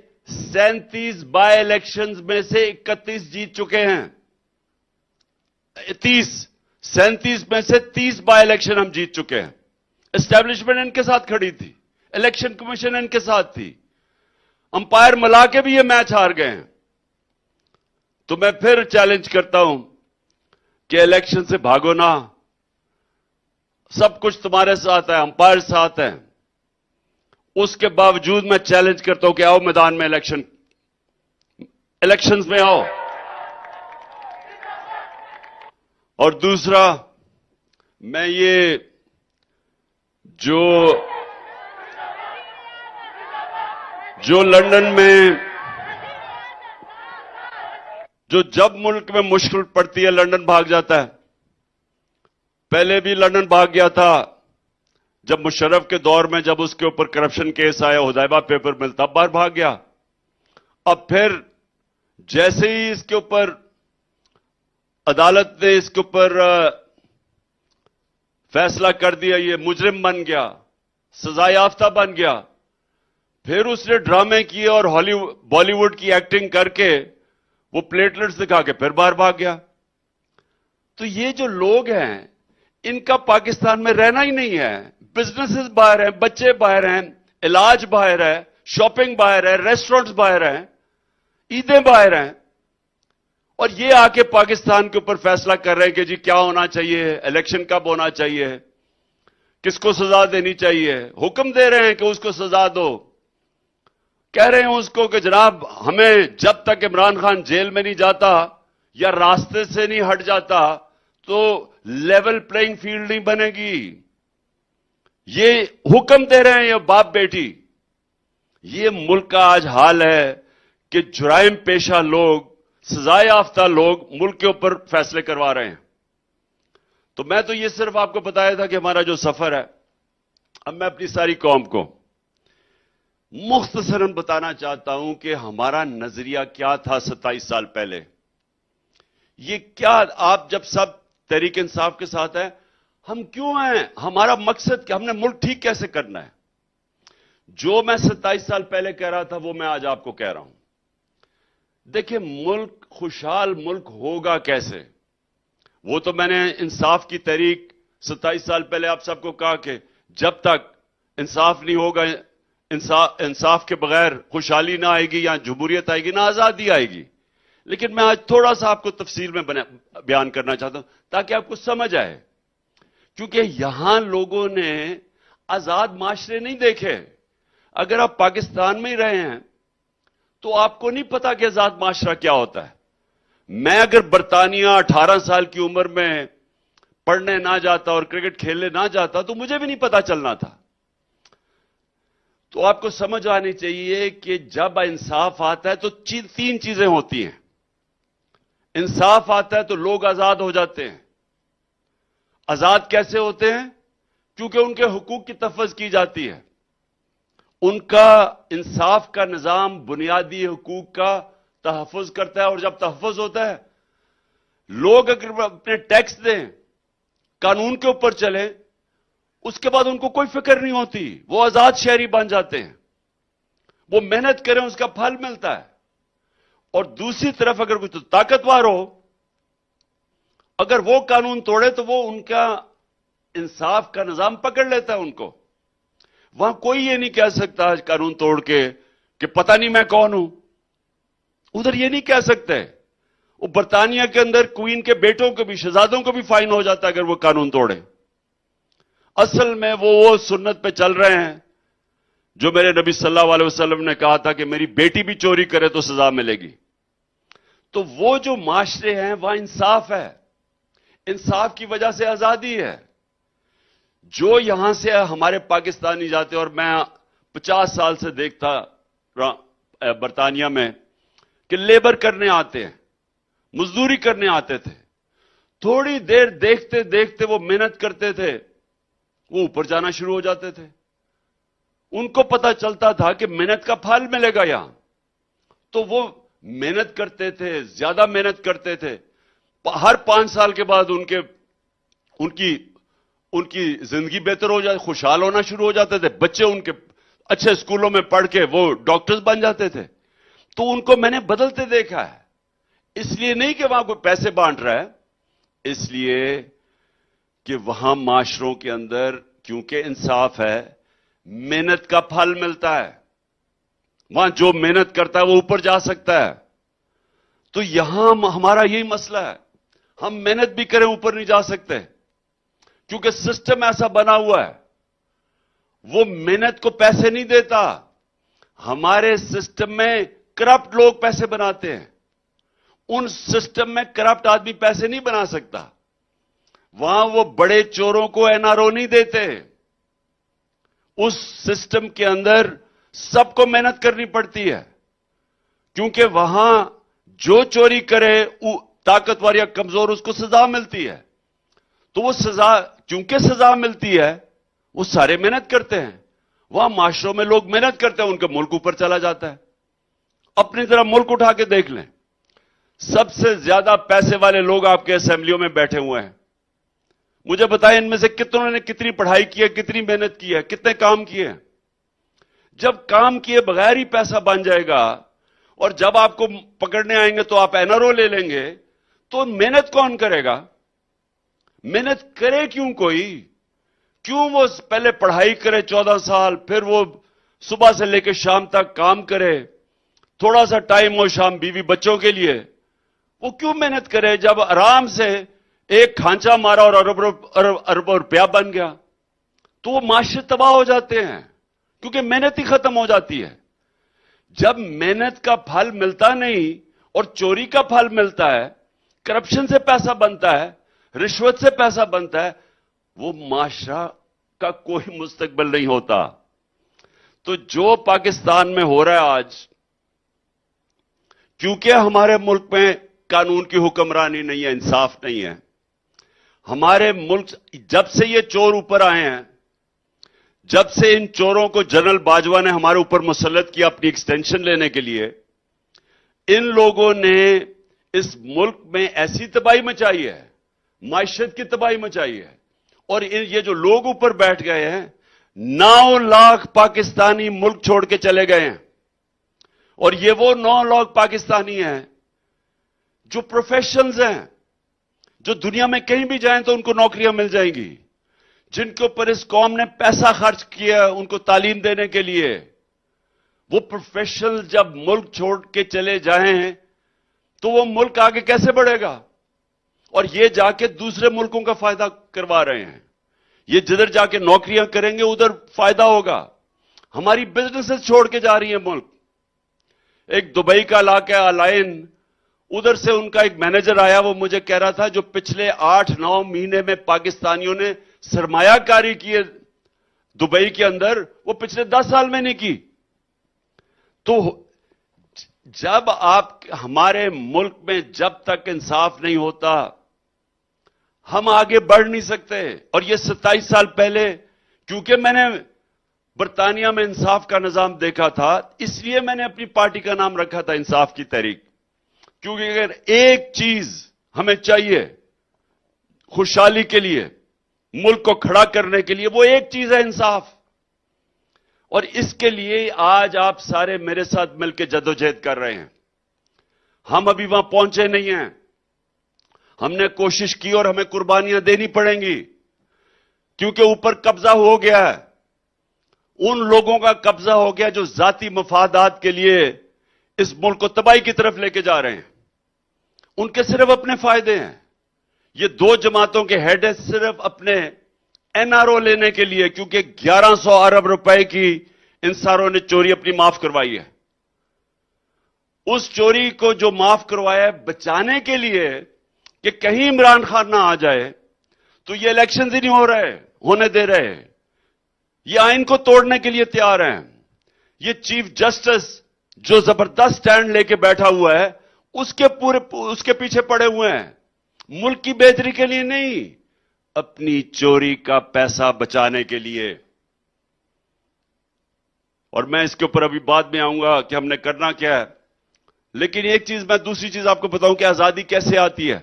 A: 37 بائی الیکشنز میں سے 31 جیت چکے ہیں. 37 میں سے 30 بائی الیکشن ہم جیت چکے ہیں. اسٹیبلشمنٹ ان کے ساتھ کھڑی تھی، الیکشن کمیشن ان کے ساتھ تھی، امپائر ملا کے بھی یہ میچ ہار گئے ہیں. تو میں پھر چیلنج کرتا ہوں کہ الیکشن سے بھاگو نہ. سب کچھ تمہارے ساتھ ہے, امپائر ساتھ ہے. اس کے باوجود میں چیلنج کرتا ہوں کہ آؤ میدان میں, الیکشنز میں آؤ. اور دوسرا, میں یہ جو لندن میں جب ملک میں مشکل پڑتی ہے لندن بھاگ جاتا ہے. پہلے بھی لندن بھاگ گیا تھا جب مشرف کے دور میں, جب اس کے اوپر کرپشن کیس آیا, حدیبیہ پیپر مل, تب باہر بھاگ گیا. اب پھر جیسے ہی اس کے اوپر عدالت نے اس کے اوپر فیصلہ کر دیا, یہ مجرم بن گیا, سزا یافتہ بن گیا, پھر اس نے ڈرامے کیے اور بالی ووڈ کی ایکٹنگ کر کے وہ پلیٹلٹس دکھا کے پھر باہر بھاگ گیا. تو یہ جو لوگ ہیں ان کا پاکستان میں رہنا ہی نہیں ہے. بزنسز باہر ہیں, بچے باہر ہیں, علاج باہر ہے, شاپنگ باہر ہے, ریسٹورنٹس باہر ہیں, عیدیں باہر ہیں, اور یہ آ کے پاکستان کے اوپر فیصلہ کر رہے ہیں کہ جی کیا ہونا چاہیے, الیکشن کب ہونا چاہیے, کس کو سزا دینی چاہیے. حکم دے رہے ہیں کہ اس کو سزا دو. کہہ رہے ہیں اس کو کہ جناب ہمیں جب تک عمران خان جیل میں نہیں جاتا یا راستے سے نہیں ہٹ جاتا تو لیول پلینگ فیلڈ نہیں بنے گی. یہ حکم دے رہے ہیں یہ باپ بیٹی. یہ ملک کا آج حال ہے کہ جرائم پیشہ لوگ, سزا یافتہ لوگ ملک کے اوپر فیصلے کروا رہے ہیں. تو میں تو یہ صرف آپ کو بتایا تھا کہ ہمارا جو سفر ہے. اب میں اپنی ساری قوم کو مختصراً بتانا چاہتا ہوں کہ ہمارا نظریہ کیا تھا 27 سال پہلے. یہ کیا, آپ جب سب تحریک انصاف کے ساتھ ہیں, ہم کیوں ہیں, ہمارا مقصد کہ ہم نے ملک ٹھیک کیسے کرنا ہے. جو میں 27 سال پہلے کہہ رہا تھا وہ میں آج آپ کو کہہ رہا ہوں. دیکھیں, ملک خوشحال ملک ہوگا کیسے. وہ تو میں نے انصاف کی تحریک 27 سال پہلے آپ سب کو کہا کہ جب تک انصاف نہیں ہوگا, انصاف کے بغیر خوشحالی نہ آئے گی, یا جمہوریت آئے گی, نہ آزادی آئے گی. لیکن میں آج تھوڑا سا آپ کو تفصیل میں بیان کرنا چاہتا ہوں تاکہ آپ کو سمجھ آئے. کیونکہ یہاں لوگوں نے آزاد معاشرے نہیں دیکھے. اگر آپ پاکستان میں ہی رہے ہیں تو آپ کو نہیں پتا کہ آزاد معاشرہ کیا ہوتا ہے. میں اگر برطانیہ 18 سال کی عمر میں پڑھنے نہ جاتا اور کرکٹ کھیلنے نہ جاتا تو مجھے بھی نہیں پتا چلنا تھا. تو آپ کو سمجھ آنی چاہیے کہ جب انصاف آتا ہے تو 3 چیزیں ہوتی ہیں. انصاف آتا ہے تو لوگ آزاد ہو جاتے ہیں. آزاد کیسے ہوتے ہیں؟ کیونکہ ان کے حقوق کی تفویض کی جاتی ہے. ان کا انصاف کا نظام بنیادی حقوق کا تحفظ کرتا ہے, اور جب تحفظ ہوتا ہے, لوگ اگر اپنے ٹیکس دیں, قانون کے اوپر چلیں, اس کے بعد ان کو کوئی فکر نہیں ہوتی, وہ آزاد شہری بن جاتے ہیں. وہ محنت کریں اس کا پھل ملتا ہے. اور دوسری طرف اگر کوئی طاقتور ہو, اگر وہ قانون توڑے تو وہ ان کا انصاف کا نظام پکڑ لیتا ہے ان کو. وہاں کوئی یہ نہیں کہہ سکتا قانون توڑ کے کہ پتہ نہیں میں کون ہوں. ادھر یہ نہیں کہہ سکتے. وہ برطانیہ کے اندر کوئین کے بیٹوں کو بھی, شہزادوں کو بھی فائن ہو جاتا ہے اگر وہ قانون توڑے. اصل میں وہ سنت پہ چل رہے ہیں جو میرے نبی صلی اللہ علیہ وسلم نے کہا تھا کہ میری بیٹی بھی چوری کرے تو سزا ملے گی. تو وہ جو معاشرے ہیں وہاں انصاف ہے. انصاف کی وجہ سے آزادی ہے. جو یہاں سے ہمارے پاکستانی جاتے, اور میں 50 سال سے دیکھتا برطانیہ میں کہ لیبر کرنے آتے ہیں, مزدوری کرنے آتے تھے, تھوڑی دیر دیکھتے دیکھتے وہ محنت کرتے تھے, وہ اوپر جانا شروع ہو جاتے تھے. ان کو پتا چلتا تھا کہ محنت کا پھل ملے گا یہاں, تو وہ محنت کرتے تھے, زیادہ محنت کرتے تھے. ہر 5 سال کے بعد ان کی زندگی بہتر ہو جاتی, خوشحال ہونا شروع ہو جاتے تھے. بچے ان کے اچھے اسکولوں میں پڑھ کے وہ ڈاکٹرز بن جاتے تھے. تو ان کو میں نے بدلتے دیکھا ہے. اس لیے نہیں کہ وہاں کوئی پیسے بانٹ رہا ہے, اس لیے کہ وہاں معاشروں کے اندر کیونکہ انصاف ہے, محنت کا پھل ملتا ہے. وہاں جو محنت کرتا ہے وہ اوپر جا سکتا ہے. تو یہاں ہمارا یہی مسئلہ ہے، ہم محنت بھی کریں اوپر نہیں جا سکتے، کیونکہ سسٹم ایسا بنا ہوا ہے، وہ محنت کو پیسے نہیں دیتا. ہمارے سسٹم میں کرپٹ لوگ پیسے بناتے ہیں، ان سسٹم میں کرپٹ آدمی پیسے نہیں بنا سکتا. وہاں وہ بڑے چوروں کو NRO نہیں دیتے. اس سسٹم کے اندر سب کو محنت کرنی پڑتی ہے، کیونکہ وہاں جو چوری کرے طاقتور یا کمزور اس کو سزا ملتی ہے. تو وہ سزا، چونکہ سزا ملتی ہے، وہ سارے محنت کرتے ہیں. وہاں معاشروں میں لوگ محنت کرتے ہیں، ان کا ملک اوپر چلا جاتا ہے. اپنی طرح ملک اٹھا کے دیکھ لیں، سب سے زیادہ پیسے والے لوگ آپ کے اسمبلیوں میں بیٹھے ہوئے ہیں. مجھے بتائیں ان میں سے کتنوں نے کتنی پڑھائی کی ہے، کتنی محنت کی ہے، کتنے کام کیے ہیں؟ جب کام کیے بغیر ہی پیسہ بن جائے گا، اور جب آپ کو پکڑنے آئیں گے تو آپ NRO لے لیں گے، تو محنت کون کرے گا؟ محنت کرے کیوں کوئی؟ کیوں وہ پہلے پڑھائی کرے 14 سال، پھر وہ صبح سے لے کے شام تک کام کرے، تھوڑا سا ٹائم ہو شام بیوی بچوں کے لیے، وہ کیوں محنت کرے جب آرام سے ایک کھانچا مارا اور اربوں روپیہ بن گیا؟ تو وہ معاشرے تباہ ہو جاتے ہیں، کیونکہ محنت ہی ختم ہو جاتی ہے. جب محنت کا پھل ملتا نہیں اور چوری کا پھل ملتا ہے، کرپشن سے پیسہ بنتا ہے، رشوت سے پیسہ بنتا ہے، وہ معاشرہ کا کوئی مستقبل نہیں ہوتا. تو جو پاکستان میں ہو رہا ہے آج، کیونکہ ہمارے ملک میں قانون کی حکمرانی نہیں ہے، انصاف نہیں ہے. ہمارے ملک جب سے یہ چور اوپر آئے ہیں، جب سے ان چوروں کو جنرل باجوہ نے ہمارے اوپر مسلط کیا اپنی ایکسٹینشن لینے کے لیے، ان لوگوں نے اس ملک میں ایسی تباہی مچائی ہے، معیشت کی تباہی مچائی ہے. اور یہ جو لوگ اوپر بیٹھ گئے ہیں، 9 لاکھ پاکستانی ملک چھوڑ کے چلے گئے ہیں. اور یہ وہ 9 لاکھ پاکستانی ہیں جو پروفیشنلز ہیں، جو دنیا میں کہیں بھی جائیں تو ان کو نوکریاں مل جائیں گی، جن کے اوپر اس قوم نے پیسہ خرچ کیا ان کو تعلیم دینے کے لیے. وہ پروفیشنل جب ملک چھوڑ کے چلے جائیں تو وہ ملک آگے کیسے بڑھے گا؟ اور یہ جا کے دوسرے ملکوں کا فائدہ کروا رہے ہیں. یہ جدھر جا کے نوکریاں کریں گے ادھر فائدہ ہوگا. ہماری بزنسز چھوڑ کے جا رہی ہیں ملک. ایک دبئی کا علاقہ الائن، ادھر سے ان کا ایک مینیجر آیا، وہ مجھے کہہ رہا تھا جو پچھلے 8-9 مہینے میں پاکستانیوں نے سرمایہ کاری کی ہے دبئی کے اندر، وہ پچھلے 10 سال میں نہیں کی. تو جب ہمارے ملک میں جب تک انصاف نہیں ہوتا ہم آگے بڑھ نہیں سکتے. اور یہ 27 سال پہلے، کیونکہ میں نے برطانیہ میں انصاف کا نظام دیکھا تھا، اس لیے میں نے اپنی پارٹی کا نام رکھا تھا انصاف کی تحریک. کیونکہ اگر ایک چیز ہمیں چاہیے خوشحالی کے لیے، ملک کو کھڑا کرنے کے لیے، وہ ایک چیز ہے انصاف. اور اس کے لیے آج آپ سارے میرے ساتھ مل کے جدوجہد کر رہے ہیں. ہم ابھی وہاں پہنچے نہیں ہیں. ہم نے کوشش کی اور ہمیں قربانیاں دینی پڑیں گی، کیونکہ اوپر قبضہ ہو گیا ہے. ان لوگوں کا قبضہ ہو گیا جو ذاتی مفادات کے لیے اس ملک کو تباہی کی طرف لے کے جا رہے ہیں. ان کے صرف اپنے فائدے ہیں. یہ 2 جماعتوں کے ہیڈ ہیں صرف اپنے NRO لینے کے لیے، کیونکہ 1100 ارب روپے کی ان ساروں نے چوری اپنی معاف کروائی ہے. اس چوری کو جو معاف کروایا ہے بچانے کے لیے کہ کہیں عمران خان نہ آ جائے، تو یہ الیکشنز ہی نہیں ہونے دے رہے. یہ آئین کو توڑنے کے لیے تیار ہیں. یہ چیف جسٹس جو زبردست سٹینڈ لے کے بیٹھا ہوا ہے، اس کے پیچھے پڑے ہوئے ہیں. ملک کی بہتری کے لیے نہیں، اپنی چوری کا پیسہ بچانے کے لیے. اور میں اس کے اوپر ابھی بعد میں آؤں گا کہ ہم نے کرنا کیا ہے. لیکن ایک چیز، میں دوسری چیز آپ کو بتاؤں کہ آزادی کیسے آتی ہے.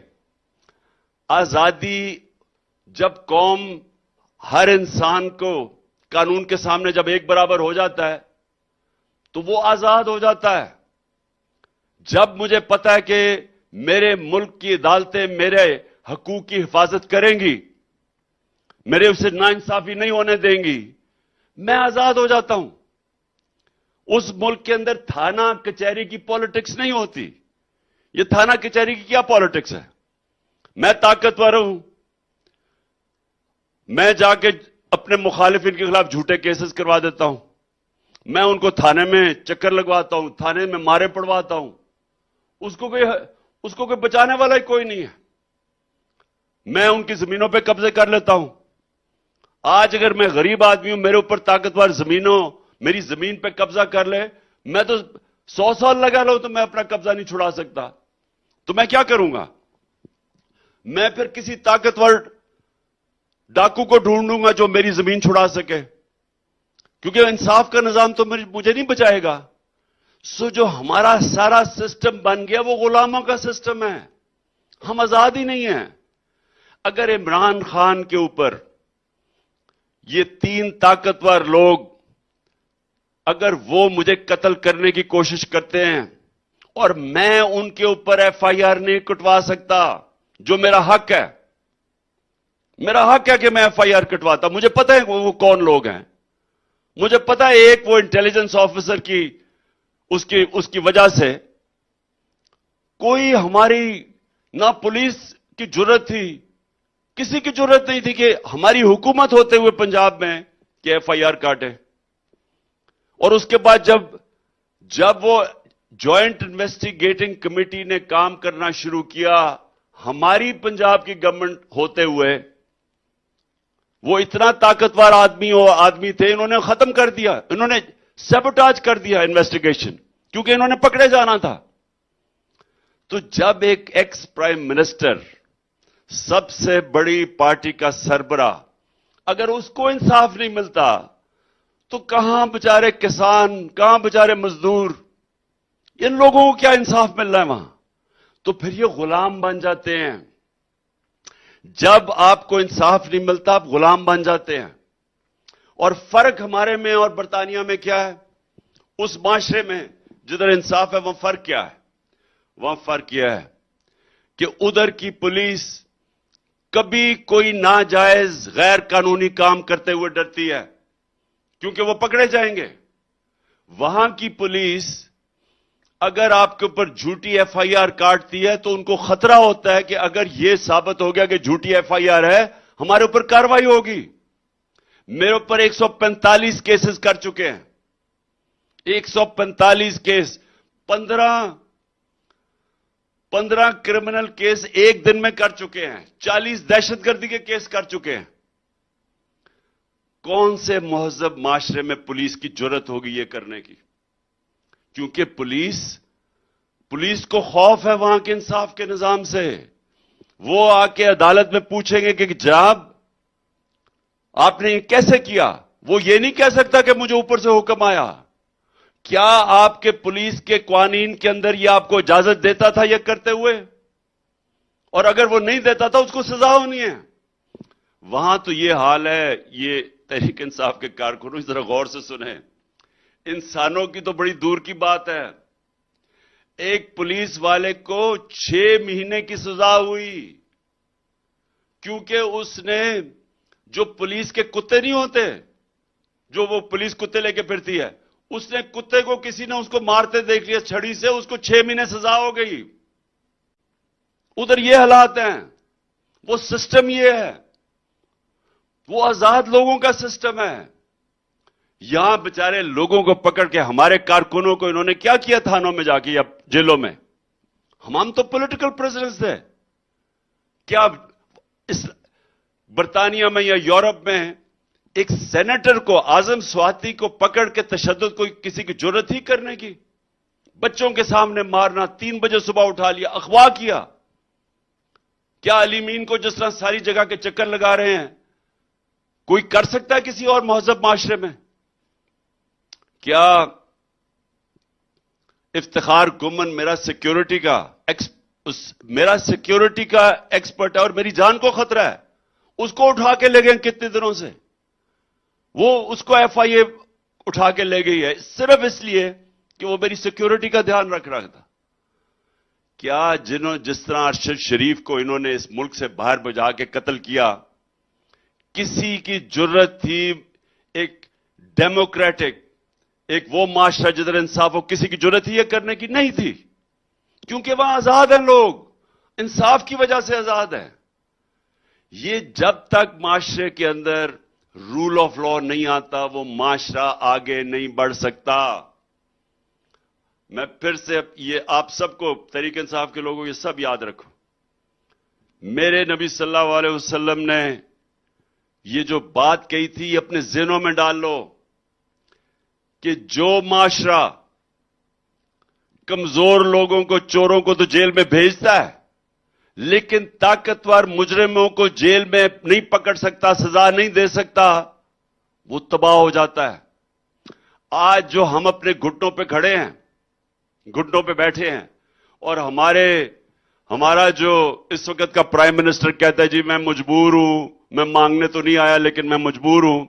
A: آزادی جب قوم ہر انسان کو قانون کے سامنے جب ایک برابر ہو جاتا ہے تو وہ آزاد ہو جاتا ہے. جب مجھے پتا ہے کہ میرے ملک کی عدالتیں میرے حقوق کی حفاظت کریں گی، میرے اسے ناانصافی نہیں ہونے دیں گی، میں آزاد ہو جاتا ہوں. اس ملک کے اندر تھانہ کچہری کی پالیٹکس نہیں ہوتی. یہ تھانہ کچہری کی کیا پالیٹکس ہے؟ میں طاقتور ہوں، میں جا کے اپنے مخالفین کے خلاف جھوٹے کیسز کروا دیتا ہوں، میں ان کو تھانے میں چکر لگواتا ہوں، تھانے میں مارے پڑواتا ہوں، اس کو کوئی بچانے والا ہی کوئی نہیں ہے، میں ان کی زمینوں پہ قبضے کر لیتا ہوں۔ آج اگر میں غریب آدمی ہوں، میرے اوپر طاقتور میری زمین پہ قبضہ کر لے، میں تو 100 سال لگا لوں تو میں اپنا قبضہ نہیں چھڑا سکتا، تو میں کیا کروں گا؟ میں پھر کسی طاقتور ڈاکو کو ڈھونڈوں گا جو میری زمین چھڑا سکے، کیونکہ انصاف کا نظام تو مجھے نہیں بچائے گا۔ جو ہمارا سارا سسٹم بن گیا وہ غلاموں کا سسٹم ہے، ہم آزاد ہی نہیں ہیں۔ اگر عمران خان کے اوپر یہ 3 طاقتور لوگ اگر وہ مجھے قتل کرنے کی کوشش کرتے ہیں اور میں ان کے اوپر FIR نہیں کٹوا سکتا، جو میرا حق ہے، میرا حق ہے کہ میں FIR کٹواتا، مجھے پتہ ہے وہ کون لوگ ہیں، مجھے پتہ ہے ایک وہ انٹیلیجنس آفیسر کی اس کی وجہ سے کوئی ہماری نہ پولیس کی جرت تھی، کسی کی جرت نہیں تھی کہ ہماری حکومت ہوتے ہوئے پنجاب میں کہ FIR کاٹے۔ اور اس کے بعد جب وہ جوائنٹ انویسٹیگیٹنگ کمیٹی نے کام کرنا شروع کیا ہماری پنجاب کی گورنمنٹ ہوتے ہوئے، وہ اتنا طاقتور آدمی تھے، انہوں نے ختم کر دیا، انہوں نے سیبوٹاج کر دیا انویسٹیگیشن، کیونکہ انہوں نے پکڑے جانا تھا۔ تو جب ایک ایکس پرائم منسٹر، سب سے بڑی پارٹی کا سربراہ، اگر اس کو انصاف نہیں ملتا تو کہاں بیچارے کسان، کہاں بیچارے مزدور، ان لوگوں کو کیا انصاف مل رہا ہے وہاں؟ تو پھر یہ غلام بن جاتے ہیں۔ جب آپ کو انصاف نہیں ملتا آپ غلام بن جاتے ہیں۔ اور فرق ہمارے میں اور برطانیہ میں کیا ہے؟ اس معاشرے میں جدھر انصاف ہے وہاں فرق کیا ہے؟ وہاں فرق یہ ہے کہ ادھر کی پولیس کبھی کوئی ناجائز غیر قانونی کام کرتے ہوئے ڈرتی ہے، کیونکہ وہ پکڑے جائیں گے۔ وہاں کی پولیس اگر آپ کے اوپر جھوٹی FIR کاٹتی ہے تو ان کو خطرہ ہوتا ہے کہ اگر یہ ثابت ہو گیا کہ جھوٹی FIR ہے، ہمارے اوپر کارروائی ہوگی۔ میرے اوپر 145 کیسز کر چکے ہیں، 145 کیس، 15 کرمنل کیس ایک دن میں کر چکے ہیں، 40 دہشت گردی کے کیس کر چکے ہیں۔ کون سے مہذب معاشرے میں پولیس کی جرت ہوگی یہ کرنے کی؟ کیونکہ پولیس کو خوف ہے وہاں کے انصاف کے نظام سے۔ وہ آ کے عدالت میں پوچھیں گے کہ جناب آپ نے یہ کیسے کیا؟ وہ یہ نہیں کہہ سکتا کہ مجھے اوپر سے حکم آیا۔ کیا آپ کے پولیس کے قوانین کے اندر یہ آپ کو اجازت دیتا تھا یہ کرتے ہوئے؟ اور اگر وہ نہیں دیتا تھا اس کو سزا ہونی ہے۔ وہاں تو یہ حال ہے۔ یہ تحریک انصاف کے کارکنوں ذرا غور سے سنیں، انسانوں کی تو بڑی دور کی بات ہے۔ ایک پولیس والے کو 6 مہینے کی سزا ہوئی کیونکہ اس نے، جو پولیس کے کتے نہیں ہوتے، جو وہ پولیس کتے لے کے پھرتی ہے، اس نے کتے کو، کسی نے اس کو مارتے دیکھ لیا چھڑی سے، اس کو 6 مہینے سزا ہو گئی۔ ادھر یہ حالات ہیں، وہ سسٹم یہ ہے، وہ آزاد لوگوں کا سسٹم ہے۔ یہاں بیچارے لوگوں کو پکڑ کے، ہمارے کارکنوں کو انہوں نے کیا کیا تھانوں میں جا کے یا جیلوں میں؟ ہم تو پولیٹیکل پریزنرز تھے۔ کیا اس برطانیہ میں یا یورپ میں ایک سینیٹر کو، اعظم سواتی کو پکڑ کے تشدد کو کسی کی جرت ہی کرنے کی؟ بچوں کے سامنے مارنا، 3 بجے صبح اٹھا لیا، اغوا کیا۔ کیا علیمین کو جس طرح ساری جگہ کے چکر لگا رہے ہیں کوئی کر سکتا ہے کسی اور مہذب معاشرے میں؟ کیا افتخار گمن میرا سیکیورٹی کا ایکسپرٹ ہے اور میری جان کو خطرہ ہے، اس کو اٹھا کے لے گئے کتنے دنوں سے؟ وہ اس کو FIA اٹھا کے لے گئی ہے صرف اس لیے کہ وہ میری سیکیورٹی کا دھیان رکھ رہا تھا۔ کیا جس طرح ارشد شریف کو انہوں نے اس ملک سے باہر بھجا کے قتل کیا، کسی کی جرت تھی ایک ڈیموکریٹک، ایک وہ معاشرہ جدھر انصاف ہو، کسی کی جرت ہی یہ کرنے کی نہیں تھی؟ کیونکہ وہاں آزاد ہیں لوگ, انصاف کی وجہ سے آزاد ہیں. یہ جب تک معاشرے کے اندر رول آف لا نہیں آتا وہ معاشرہ آگے نہیں بڑھ سکتا. میں پھر سے یہ آپ سب کو, تحریک انصاف کے لوگوں, یہ سب یاد رکھو. میرے نبی صلی اللہ علیہ وسلم نے یہ جو بات کہی تھی یہ اپنے ذہنوں میں ڈال لو کہ جو معاشرہ کمزور لوگوں کو, چوروں کو تو جیل میں بھیجتا ہے, لیکن طاقتور مجرموں کو جیل میں نہیں پکڑ سکتا, سزا نہیں دے سکتا, وہ تباہ ہو جاتا ہے. آج جو ہم اپنے گھٹنوں پہ کھڑے ہیں, گھٹنوں پہ بیٹھے ہیں, اور ہمارا جو اس وقت کا پرائم منسٹر کہتا ہے جی میں مجبور ہوں, میں مانگنے تو نہیں آیا لیکن میں مجبور ہوں,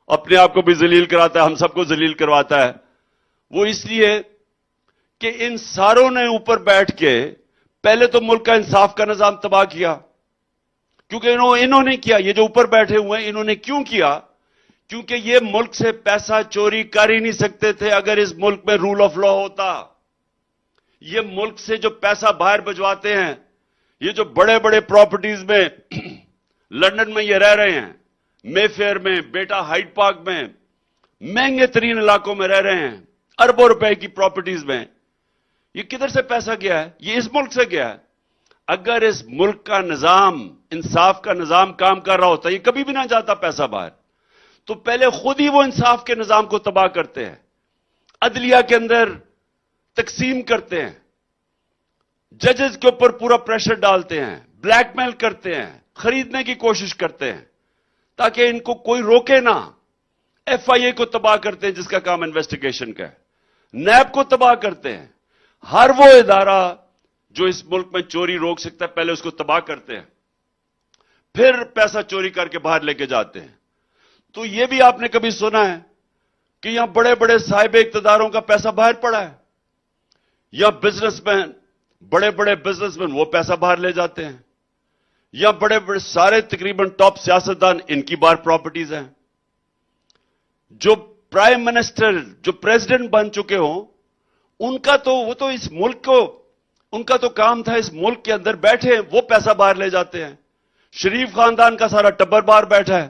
A: اپنے آپ کو بھی ذلیل کراتا ہے, ہم سب کو ذلیل کرواتا ہے. وہ اس لیے کہ ان ساروں نے اوپر بیٹھ کے پہلے تو ملک کا انصاف کا نظام تباہ کیا. کیونکہ انہوں نے کیا, یہ جو اوپر بیٹھے ہوئے ہیں انہوں نے کیوں کیا؟ کیونکہ یہ ملک سے پیسہ چوری کر ہی نہیں سکتے تھے اگر اس ملک میں رول آف لا ہوتا. یہ ملک سے جو پیسہ باہر بھجواتے ہیں, یہ جو بڑے بڑے پراپرٹیز میں لندن میں یہ رہ رہے ہیں, مے فیئر میں, بیٹا ہائیڈ پارک میں, مہنگے ترین علاقوں میں رہ رہے ہیں, اربوں روپے کی پراپرٹیز میں, یہ کدھر سے پیسہ گیا ہے؟ یہ اس ملک سے گیا ہے. اگر اس ملک کا نظام, انصاف کا نظام کام کر رہا ہوتا, یہ کبھی بھی نہ جاتا پیسہ باہر. تو پہلے خود ہی وہ انصاف کے نظام کو تباہ کرتے ہیں, عدلیہ کے اندر تقسیم کرتے ہیں, ججز کے اوپر پورا پریشر ڈالتے ہیں, بلیک میل کرتے ہیں, خریدنے کی کوشش کرتے ہیں تاکہ ان کو کوئی روکے نہ. ایف آئی اے کو تباہ کرتے ہیں جس کا کام انویسٹیگیشن کا ہے, نیب کو تباہ کرتے ہیں. ہر وہ ادارہ جو اس ملک میں چوری روک سکتا ہے پہلے اس کو تباہ کرتے ہیں, پھر پیسہ چوری کر کے باہر لے کے جاتے ہیں. تو یہ بھی آپ نے کبھی سنا ہے کہ یہاں بڑے بڑے صاحب اقتداروں کا پیسہ باہر پڑا ہے؟ یا بزنس مین, بڑے بڑے بزنس مین وہ پیسہ باہر لے جاتے ہیں, یا بڑے بڑے سارے تقریباً ٹاپ سیاستدان ان کی باہر پراپرٹیز ہیں. جو پرائم منسٹر, جو پریزیڈنٹ بن چکے ہوں, ان کا تو وہ تو اس ملک کو, ان کا تو کام تھا اس ملک کے اندر بیٹھے, وہ پیسہ باہر لے جاتے ہیں. شریف خاندان کا سارا ٹبر باہر بیٹھا ہے.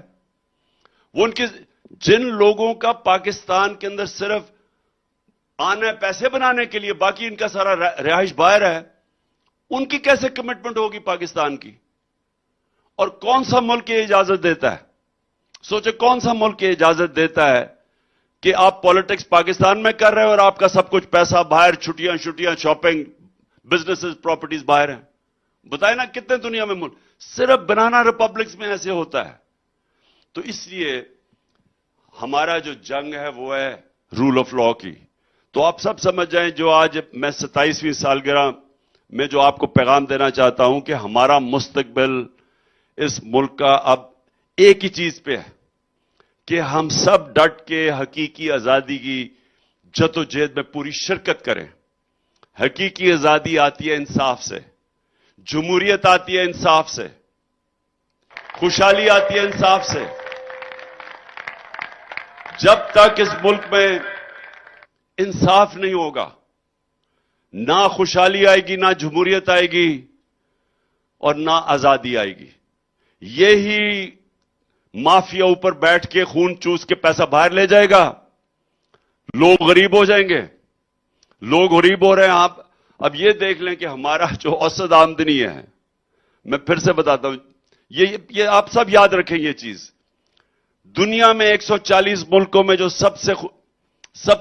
A: وہ ان کے, جن لوگوں کا پاکستان کے اندر صرف آنا ہے پیسے بنانے کے لیے, باقی ان کا سارا رہائش باہر ہے, ان کی کیسے کمٹمنٹ ہوگی پاکستان کی؟ اور کون سا ملک یہ اجازت دیتا ہے؟ سوچے کون سا ملک یہ اجازت دیتا ہے کہ آپ پالیٹکس پاکستان میں کر رہے ہیں اور آپ کا سب کچھ پیسہ باہر, چھٹیاں شاپنگ, بزنسز, پراپرٹیز باہر ہیں؟ بتائیں نا کتنے دنیا میں ملک, صرف بنانا ریپبلکس میں ایسے ہوتا ہے. تو اس لیے ہمارا جو جنگ ہے وہ ہے رول آف لا کی. تو آپ سب سمجھ جائیں, جو آج میں 27ویں سالگرہ میں جو آپ کو پیغام دینا چاہتا ہوں کہ ہمارا مستقبل اس ملک کا اب ایک ہی چیز پہ ہے کہ ہم سب ڈٹ کے حقیقی آزادی کی جدوجہد میں پوری شرکت کریں. حقیقی آزادی آتی ہے انصاف سے, جمہوریت آتی ہے انصاف سے, خوشحالی آتی ہے انصاف سے. جب تک اس ملک میں انصاف نہیں ہوگا, نہ خوشحالی آئے گی, نہ جمہوریت آئے گی, اور نہ آزادی آئے گی. یہی مافیا اوپر بیٹھ کے خون چوس کے پیسہ باہر لے جائے گا, لوگ غریب ہو جائیں گے. لوگ غریب ہو رہے ہیں. آپ اب یہ دیکھ لیں کہ ہمارا جو اوسط آمدنی ہے, میں پھر سے بتاتا ہوں, یہ آپ سب یاد رکھیں یہ چیز. دنیا میں 140 ملکوں میں جو سب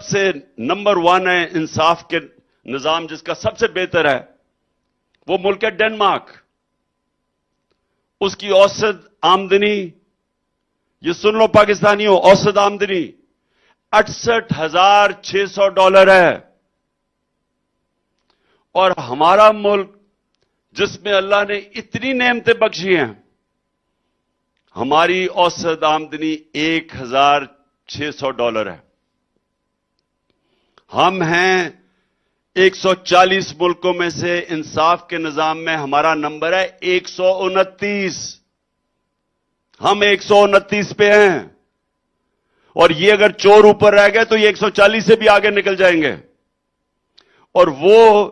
A: سے نمبر 1 ہے انصاف کے نظام, جس کا سب سے بہتر ہے, وہ ملک ہے ڈنمارک. اس کی اوسط آمدنی, یہ سن لو پاکستانیوں, اوسط آمدنی $68,600 ہے. اور ہمارا ملک جس میں اللہ نے اتنی نعمتیں بخشی ہیں, ہماری اوسط آمدنی $1,600 ہے. ہم ہیں 140 ملکوں میں سے, انصاف کے نظام میں ہمارا نمبر ہے 129. ہم 129 پہ ہیں, اور یہ اگر چور اوپر رہ گئے تو یہ 140 سے بھی آگے نکل جائیں گے. اور وہ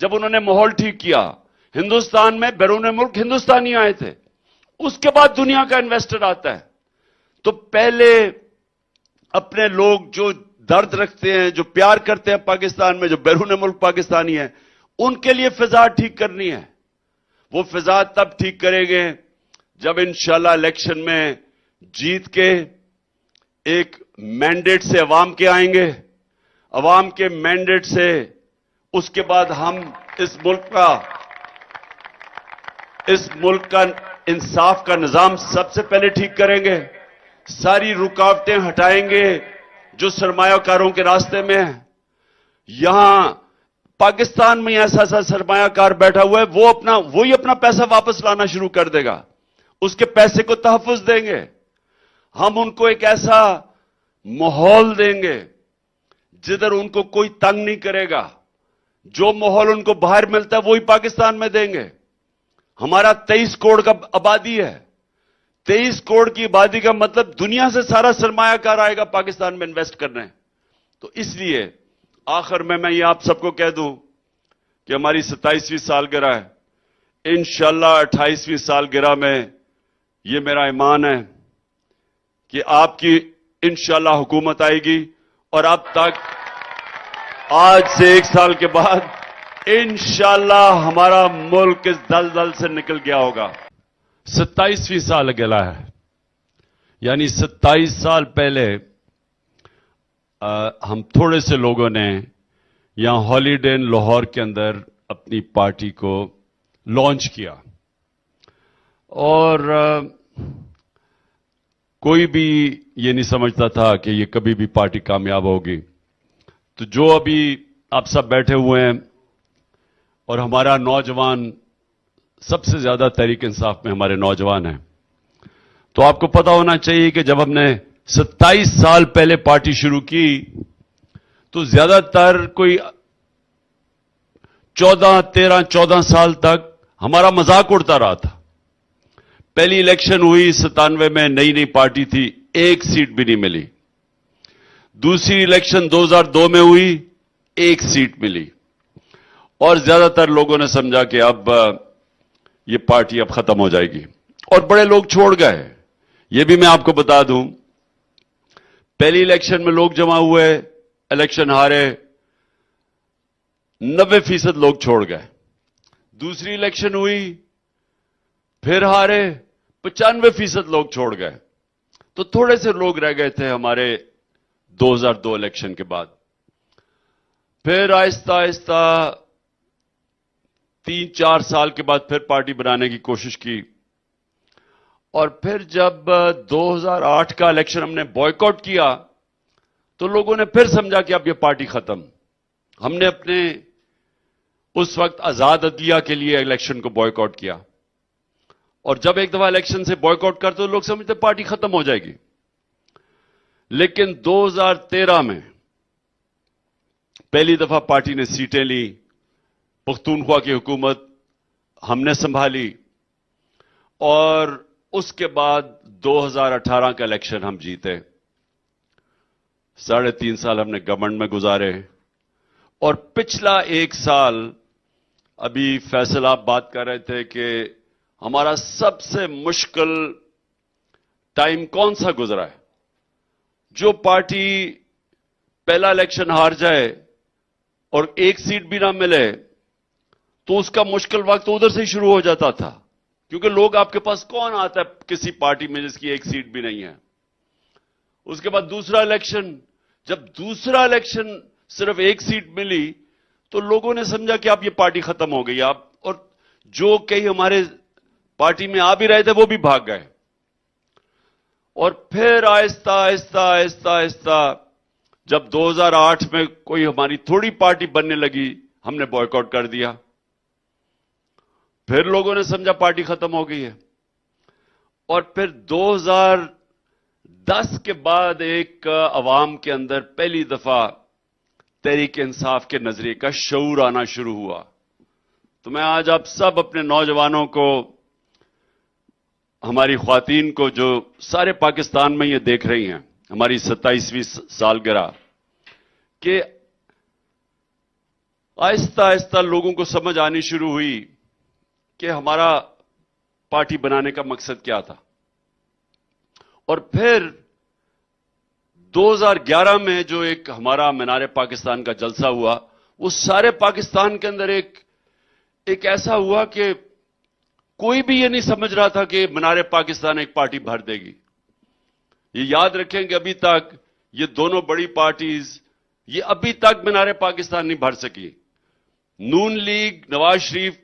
A: جب انہوں نے ماحول ٹھیک کیا، ہندوستان میں بیرون ملک ہندوستانی آئے تھے، اس کے بعد دنیا کا انویسٹر آتا ہے. تو پہلے اپنے لوگ جو درد رکھتے ہیں، جو پیار کرتے ہیں پاکستان میں، جو بیرون ملک پاکستانی ہیں، ان کے لیے فضا ٹھیک کرنی ہے. وہ فضا تب ٹھیک کریں گے جب انشاءاللہ الیکشن میں جیت کے ایک مینڈیٹ سے عوام کے آئیں گے، عوام کے مینڈیٹ سے اس کے بعد ہم اس ملک کا انصاف کا نظام سب سے پہلے ٹھیک کریں گے. ساری رکاوٹیں ہٹائیں گے جو سرمایہ کاروں کے راستے میں ہیں. یہاں پاکستان میں ایسا سرمایہ کار بیٹھا ہوا ہے، وہی اپنا پیسہ واپس لانا شروع کر دے گا، اس کے پیسے کو تحفظ دیں گے. ہم ان کو ایک ایسا ماحول دیں گے جدھر ان کو کوئی تنگ نہیں کرے گا. جو ماحول ان کو باہر ملتا ہے وہی پاکستان میں دیں گے. ہمارا 23 کروڑ کا آبادی ہے. 23 کروڑ کی آبادی کا مطلب دنیا سے سارا سرمایہ کار آئے گا پاکستان میں انویسٹ کرنے. تو اس لیے آخر میں یہ آپ سب کو کہہ دوں کہ ہماری 27ویں سالگرہ ہے. انشاءاللہ 28ویں سالگرہ میں یہ میرا ایمان ہے کہ آپ کی انشاءاللہ حکومت آئے گی، اور اب تک آج سے 1 سال کے بعد انشاءاللہ ہمارا ملک اس دلدل سے نکل گیا ہوگا. 27ویں سال گلا ہے، یعنی 27 سال پہلے ہم تھوڑے سے لوگوں نے یہاں ہالیڈے ان لاہور کے اندر اپنی پارٹی کو لانچ کیا، اور کوئی بھی یہ نہیں سمجھتا تھا کہ یہ کبھی بھی پارٹی کامیاب ہوگی. تو جو ابھی آپ سب بیٹھے ہوئے ہیں اور ہمارا نوجوان، سب سے زیادہ تحریک انصاف میں ہمارے نوجوان ہیں، تو آپ کو پتا ہونا چاہیے کہ جب ہم نے 27 سال پہلے پارٹی شروع کی تو زیادہ تر کوئی 14 سال تک ہمارا مذاق اڑتا رہا تھا. پہلی الیکشن ہوئی 97 میں، نئی پارٹی تھی، 1 سیٹ بھی نہیں ملی. دوسری الیکشن 2002 میں ہوئی، 1 سیٹ ملی. اور زیادہ تر لوگوں نے سمجھا کہ اب یہ پارٹی اب ختم ہو جائے گی، اور بڑے لوگ چھوڑ گئے. یہ بھی میں آپ کو بتا دوں، پہلی الیکشن میں لوگ جمع ہوئے، الیکشن ہارے، 90% لوگ چھوڑ گئے. دوسری الیکشن ہوئی، پھر ہارے، 95% لوگ چھوڑ گئے. تو تھوڑے سے لوگ رہ گئے تھے ہمارے 2002 الیکشن کے بعد. پھر آہستہ آہستہ 3-4 سال کے بعد پھر پارٹی بنانے کی کوشش کی، اور پھر جب 2008 کا الیکشن ہم نے بائیکاٹ کیا تو لوگوں نے پھر سمجھا کہ اب یہ پارٹی ختم. ہم نے اپنے اس وقت آزاد عدلیہ کے لیے الیکشن کو بائیکاٹ کیا، اور جب ایک دفعہ الیکشن سے بائیکاٹ کرتے تو لوگ سمجھتے پارٹی ختم ہو جائے گی. لیکن 2013 میں پہلی دفعہ پارٹی نے سیٹیں لی، پختونخوا کی حکومت ہم نے سنبھالی، اور اس کے بعد 2018 کا الیکشن ہم جیتے. 3.5 سال ہم نے گورنمنٹ میں گزارے، اور پچھلا 1 سال، ابھی فیصل آپ بات کر رہے تھے کہ ہمارا سب سے مشکل ٹائم کون سا گزرا ہے. جو پارٹی پہلا الیکشن ہار جائے اور 1 سیٹ بھی نہ ملے تو اس کا مشکل وقت ادھر سے ہی شروع ہو جاتا تھا، کیونکہ لوگ آپ کے پاس کون آتا ہے کسی پارٹی میں جس کی 1 سیٹ بھی نہیں ہے. اس کے بعد دوسرا الیکشن، جب دوسرا الیکشن صرف 1 سیٹ ملی تو لوگوں نے سمجھا کہ اب یہ پارٹی ختم ہو گئی. اور جو کئی ہمارے پارٹی میں آ بھی رہے تھے وہ بھی بھاگ گئے. اور پھر آہستہ آہستہ آہستہ آہستہ جب 2008 میں کوئی ہماری تھوڑی پارٹی بننے لگی، ہم نے بائیکاٹ کر دیا. پھر لوگوں نے سمجھا پارٹی ختم ہو گئی ہے. اور پھر 2010 کے بعد ایک عوام کے اندر پہلی دفعہ تحریک انصاف کے نظریے کا شعور آنا شروع ہوا. تو میں آج آپ سب اپنے نوجوانوں کو، ہماری خواتین کو جو سارے پاکستان میں یہ دیکھ رہی ہیں، ہماری 27ویں سالگرہ، کہ آہستہ آہستہ لوگوں کو سمجھ آنی شروع ہوئی کہ ہمارا پارٹی بنانے کا مقصد کیا تھا. اور پھر 2011 میں جو ایک ہمارا مینار پاکستان کا جلسہ ہوا، وہ سارے پاکستان کے اندر ایک ایسا ہوا کہ کوئی بھی یہ نہیں سمجھ رہا تھا کہ مینار پاکستان ایک پارٹی بھر دے گی. یہ یاد رکھیں کہ ابھی تک یہ دونوں بڑی پارٹیز یہ ابھی تک مینار پاکستان نہیں بھر سکی. نون لیگ نواز شریف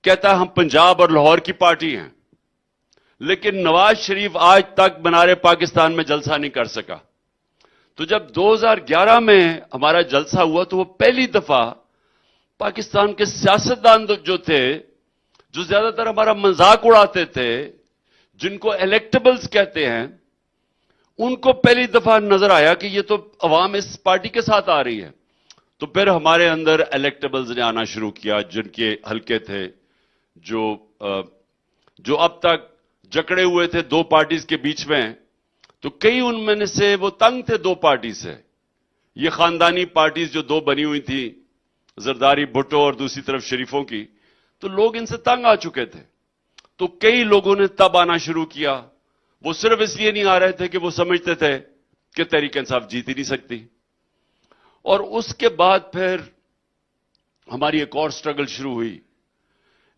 A: کہتا ہے ہم پنجاب اور لاہور کی پارٹی ہیں، لیکن نواز شریف آج تک مینار پاکستان میں جلسہ نہیں کر سکا. تو جب 2011 میں ہمارا جلسہ ہوا تو وہ پہلی دفعہ پاکستان کے سیاستدان جو تھے، جو زیادہ تر ہمارا مذاق اڑاتے تھے، جن کو الیکٹیبلز کہتے ہیں، ان کو پہلی دفعہ نظر آیا کہ یہ تو عوام اس پارٹی کے ساتھ آ رہی ہے. تو پھر ہمارے اندر الیکٹیبلز نے آنا شروع کیا، جن کے حلقے تھے، جو اب تک جکڑے ہوئے تھے دو پارٹیز کے بیچ میں. تو کئی ان میں سے وہ تنگ تھے دو پارٹی سے. یہ خاندانی پارٹیز جو دو بنی ہوئی تھی، زرداری بھٹو اور دوسری طرف شریفوں کی، تو لوگ ان سے تنگ آ چکے تھے. تو کئی لوگوں نے تب آنا شروع کیا. وہ صرف اس لیے نہیں آ رہے تھے کہ وہ سمجھتے تھے کہ تحریک انصاف جیت ہی نہیں سکتی. اور اس کے بعد پھر ہماری ایک اور سٹرگل شروع ہوئی.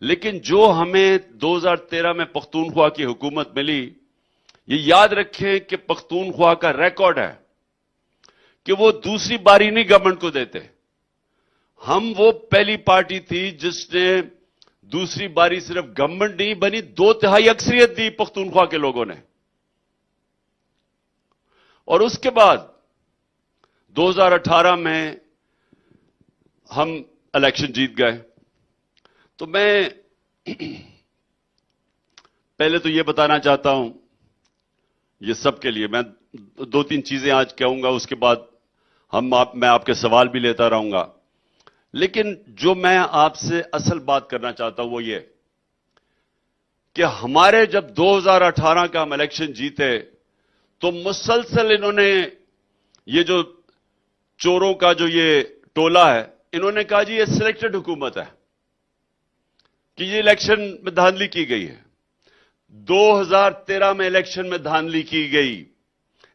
A: لیکن جو ہمیں 2013 میں پختونخوا کی حکومت ملی، یہ یاد رکھیں کہ پختونخوا کا ریکارڈ ہے کہ وہ دوسری باری نہیں گورنمنٹ کو دیتے. ہم وہ پہلی پارٹی تھی جس نے دوسری باری صرف گورنمنٹ نہیں بنی، 2/3 اکثریت دی پختونخوا کے لوگوں نے. اور اس کے بعد 2018 میں ہم الیکشن جیت گئے. تو میں پہلے تو یہ بتانا چاہتا ہوں، یہ سب کے لیے میں 2-3 چیزیں آج کہوں گا، اس کے بعد میں آپ کے سوال بھی لیتا رہوں گا. لیکن جو میں آپ سے اصل بات کرنا چاہتا ہوں وہ یہ کہ ہمارے جب 2018 کا ہم الیکشن جیتے تو مسلسل انہوں نے یہ جو چوروں کا جو یہ ٹولہ ہے، انہوں نے کہا جی یہ سلیکٹڈ حکومت ہے، کہ یہ الیکشن میں دھاندلی کی گئی ہے. 2013 میں الیکشن میں دھاندلی کی گئی.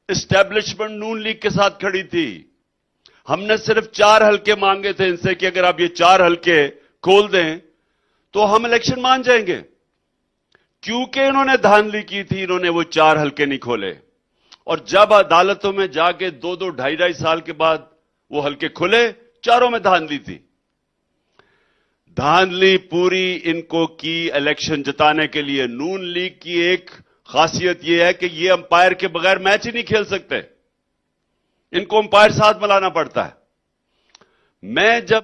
A: اسٹیبلشمنٹ نون لیگ کے ساتھ کھڑی تھی. ہم نے صرف 4 حلقے مانگے تھے ان سے کہ اگر آپ یہ 4 حلقے کھول دیں تو ہم الیکشن مان جائیں گے. کیونکہ انہوں نے دھاندلی کی تھی، انہوں نے وہ 4 حلقے نہیں کھولے. اور جب عدالتوں میں جا کے 2-2 سال کے بعد وہ حلقے کھلے، چاروں میں دھاندلی تھی. دھاندلی پوری ان کو کی الیکشن جتانے کے لیے. نون لیگ کی ایک خاصیت یہ ہے کہ یہ امپائر کے بغیر میچ ہی نہیں کھیل سکتے، ان کو امپائر ساتھ ملانا پڑتا ہے. میں جب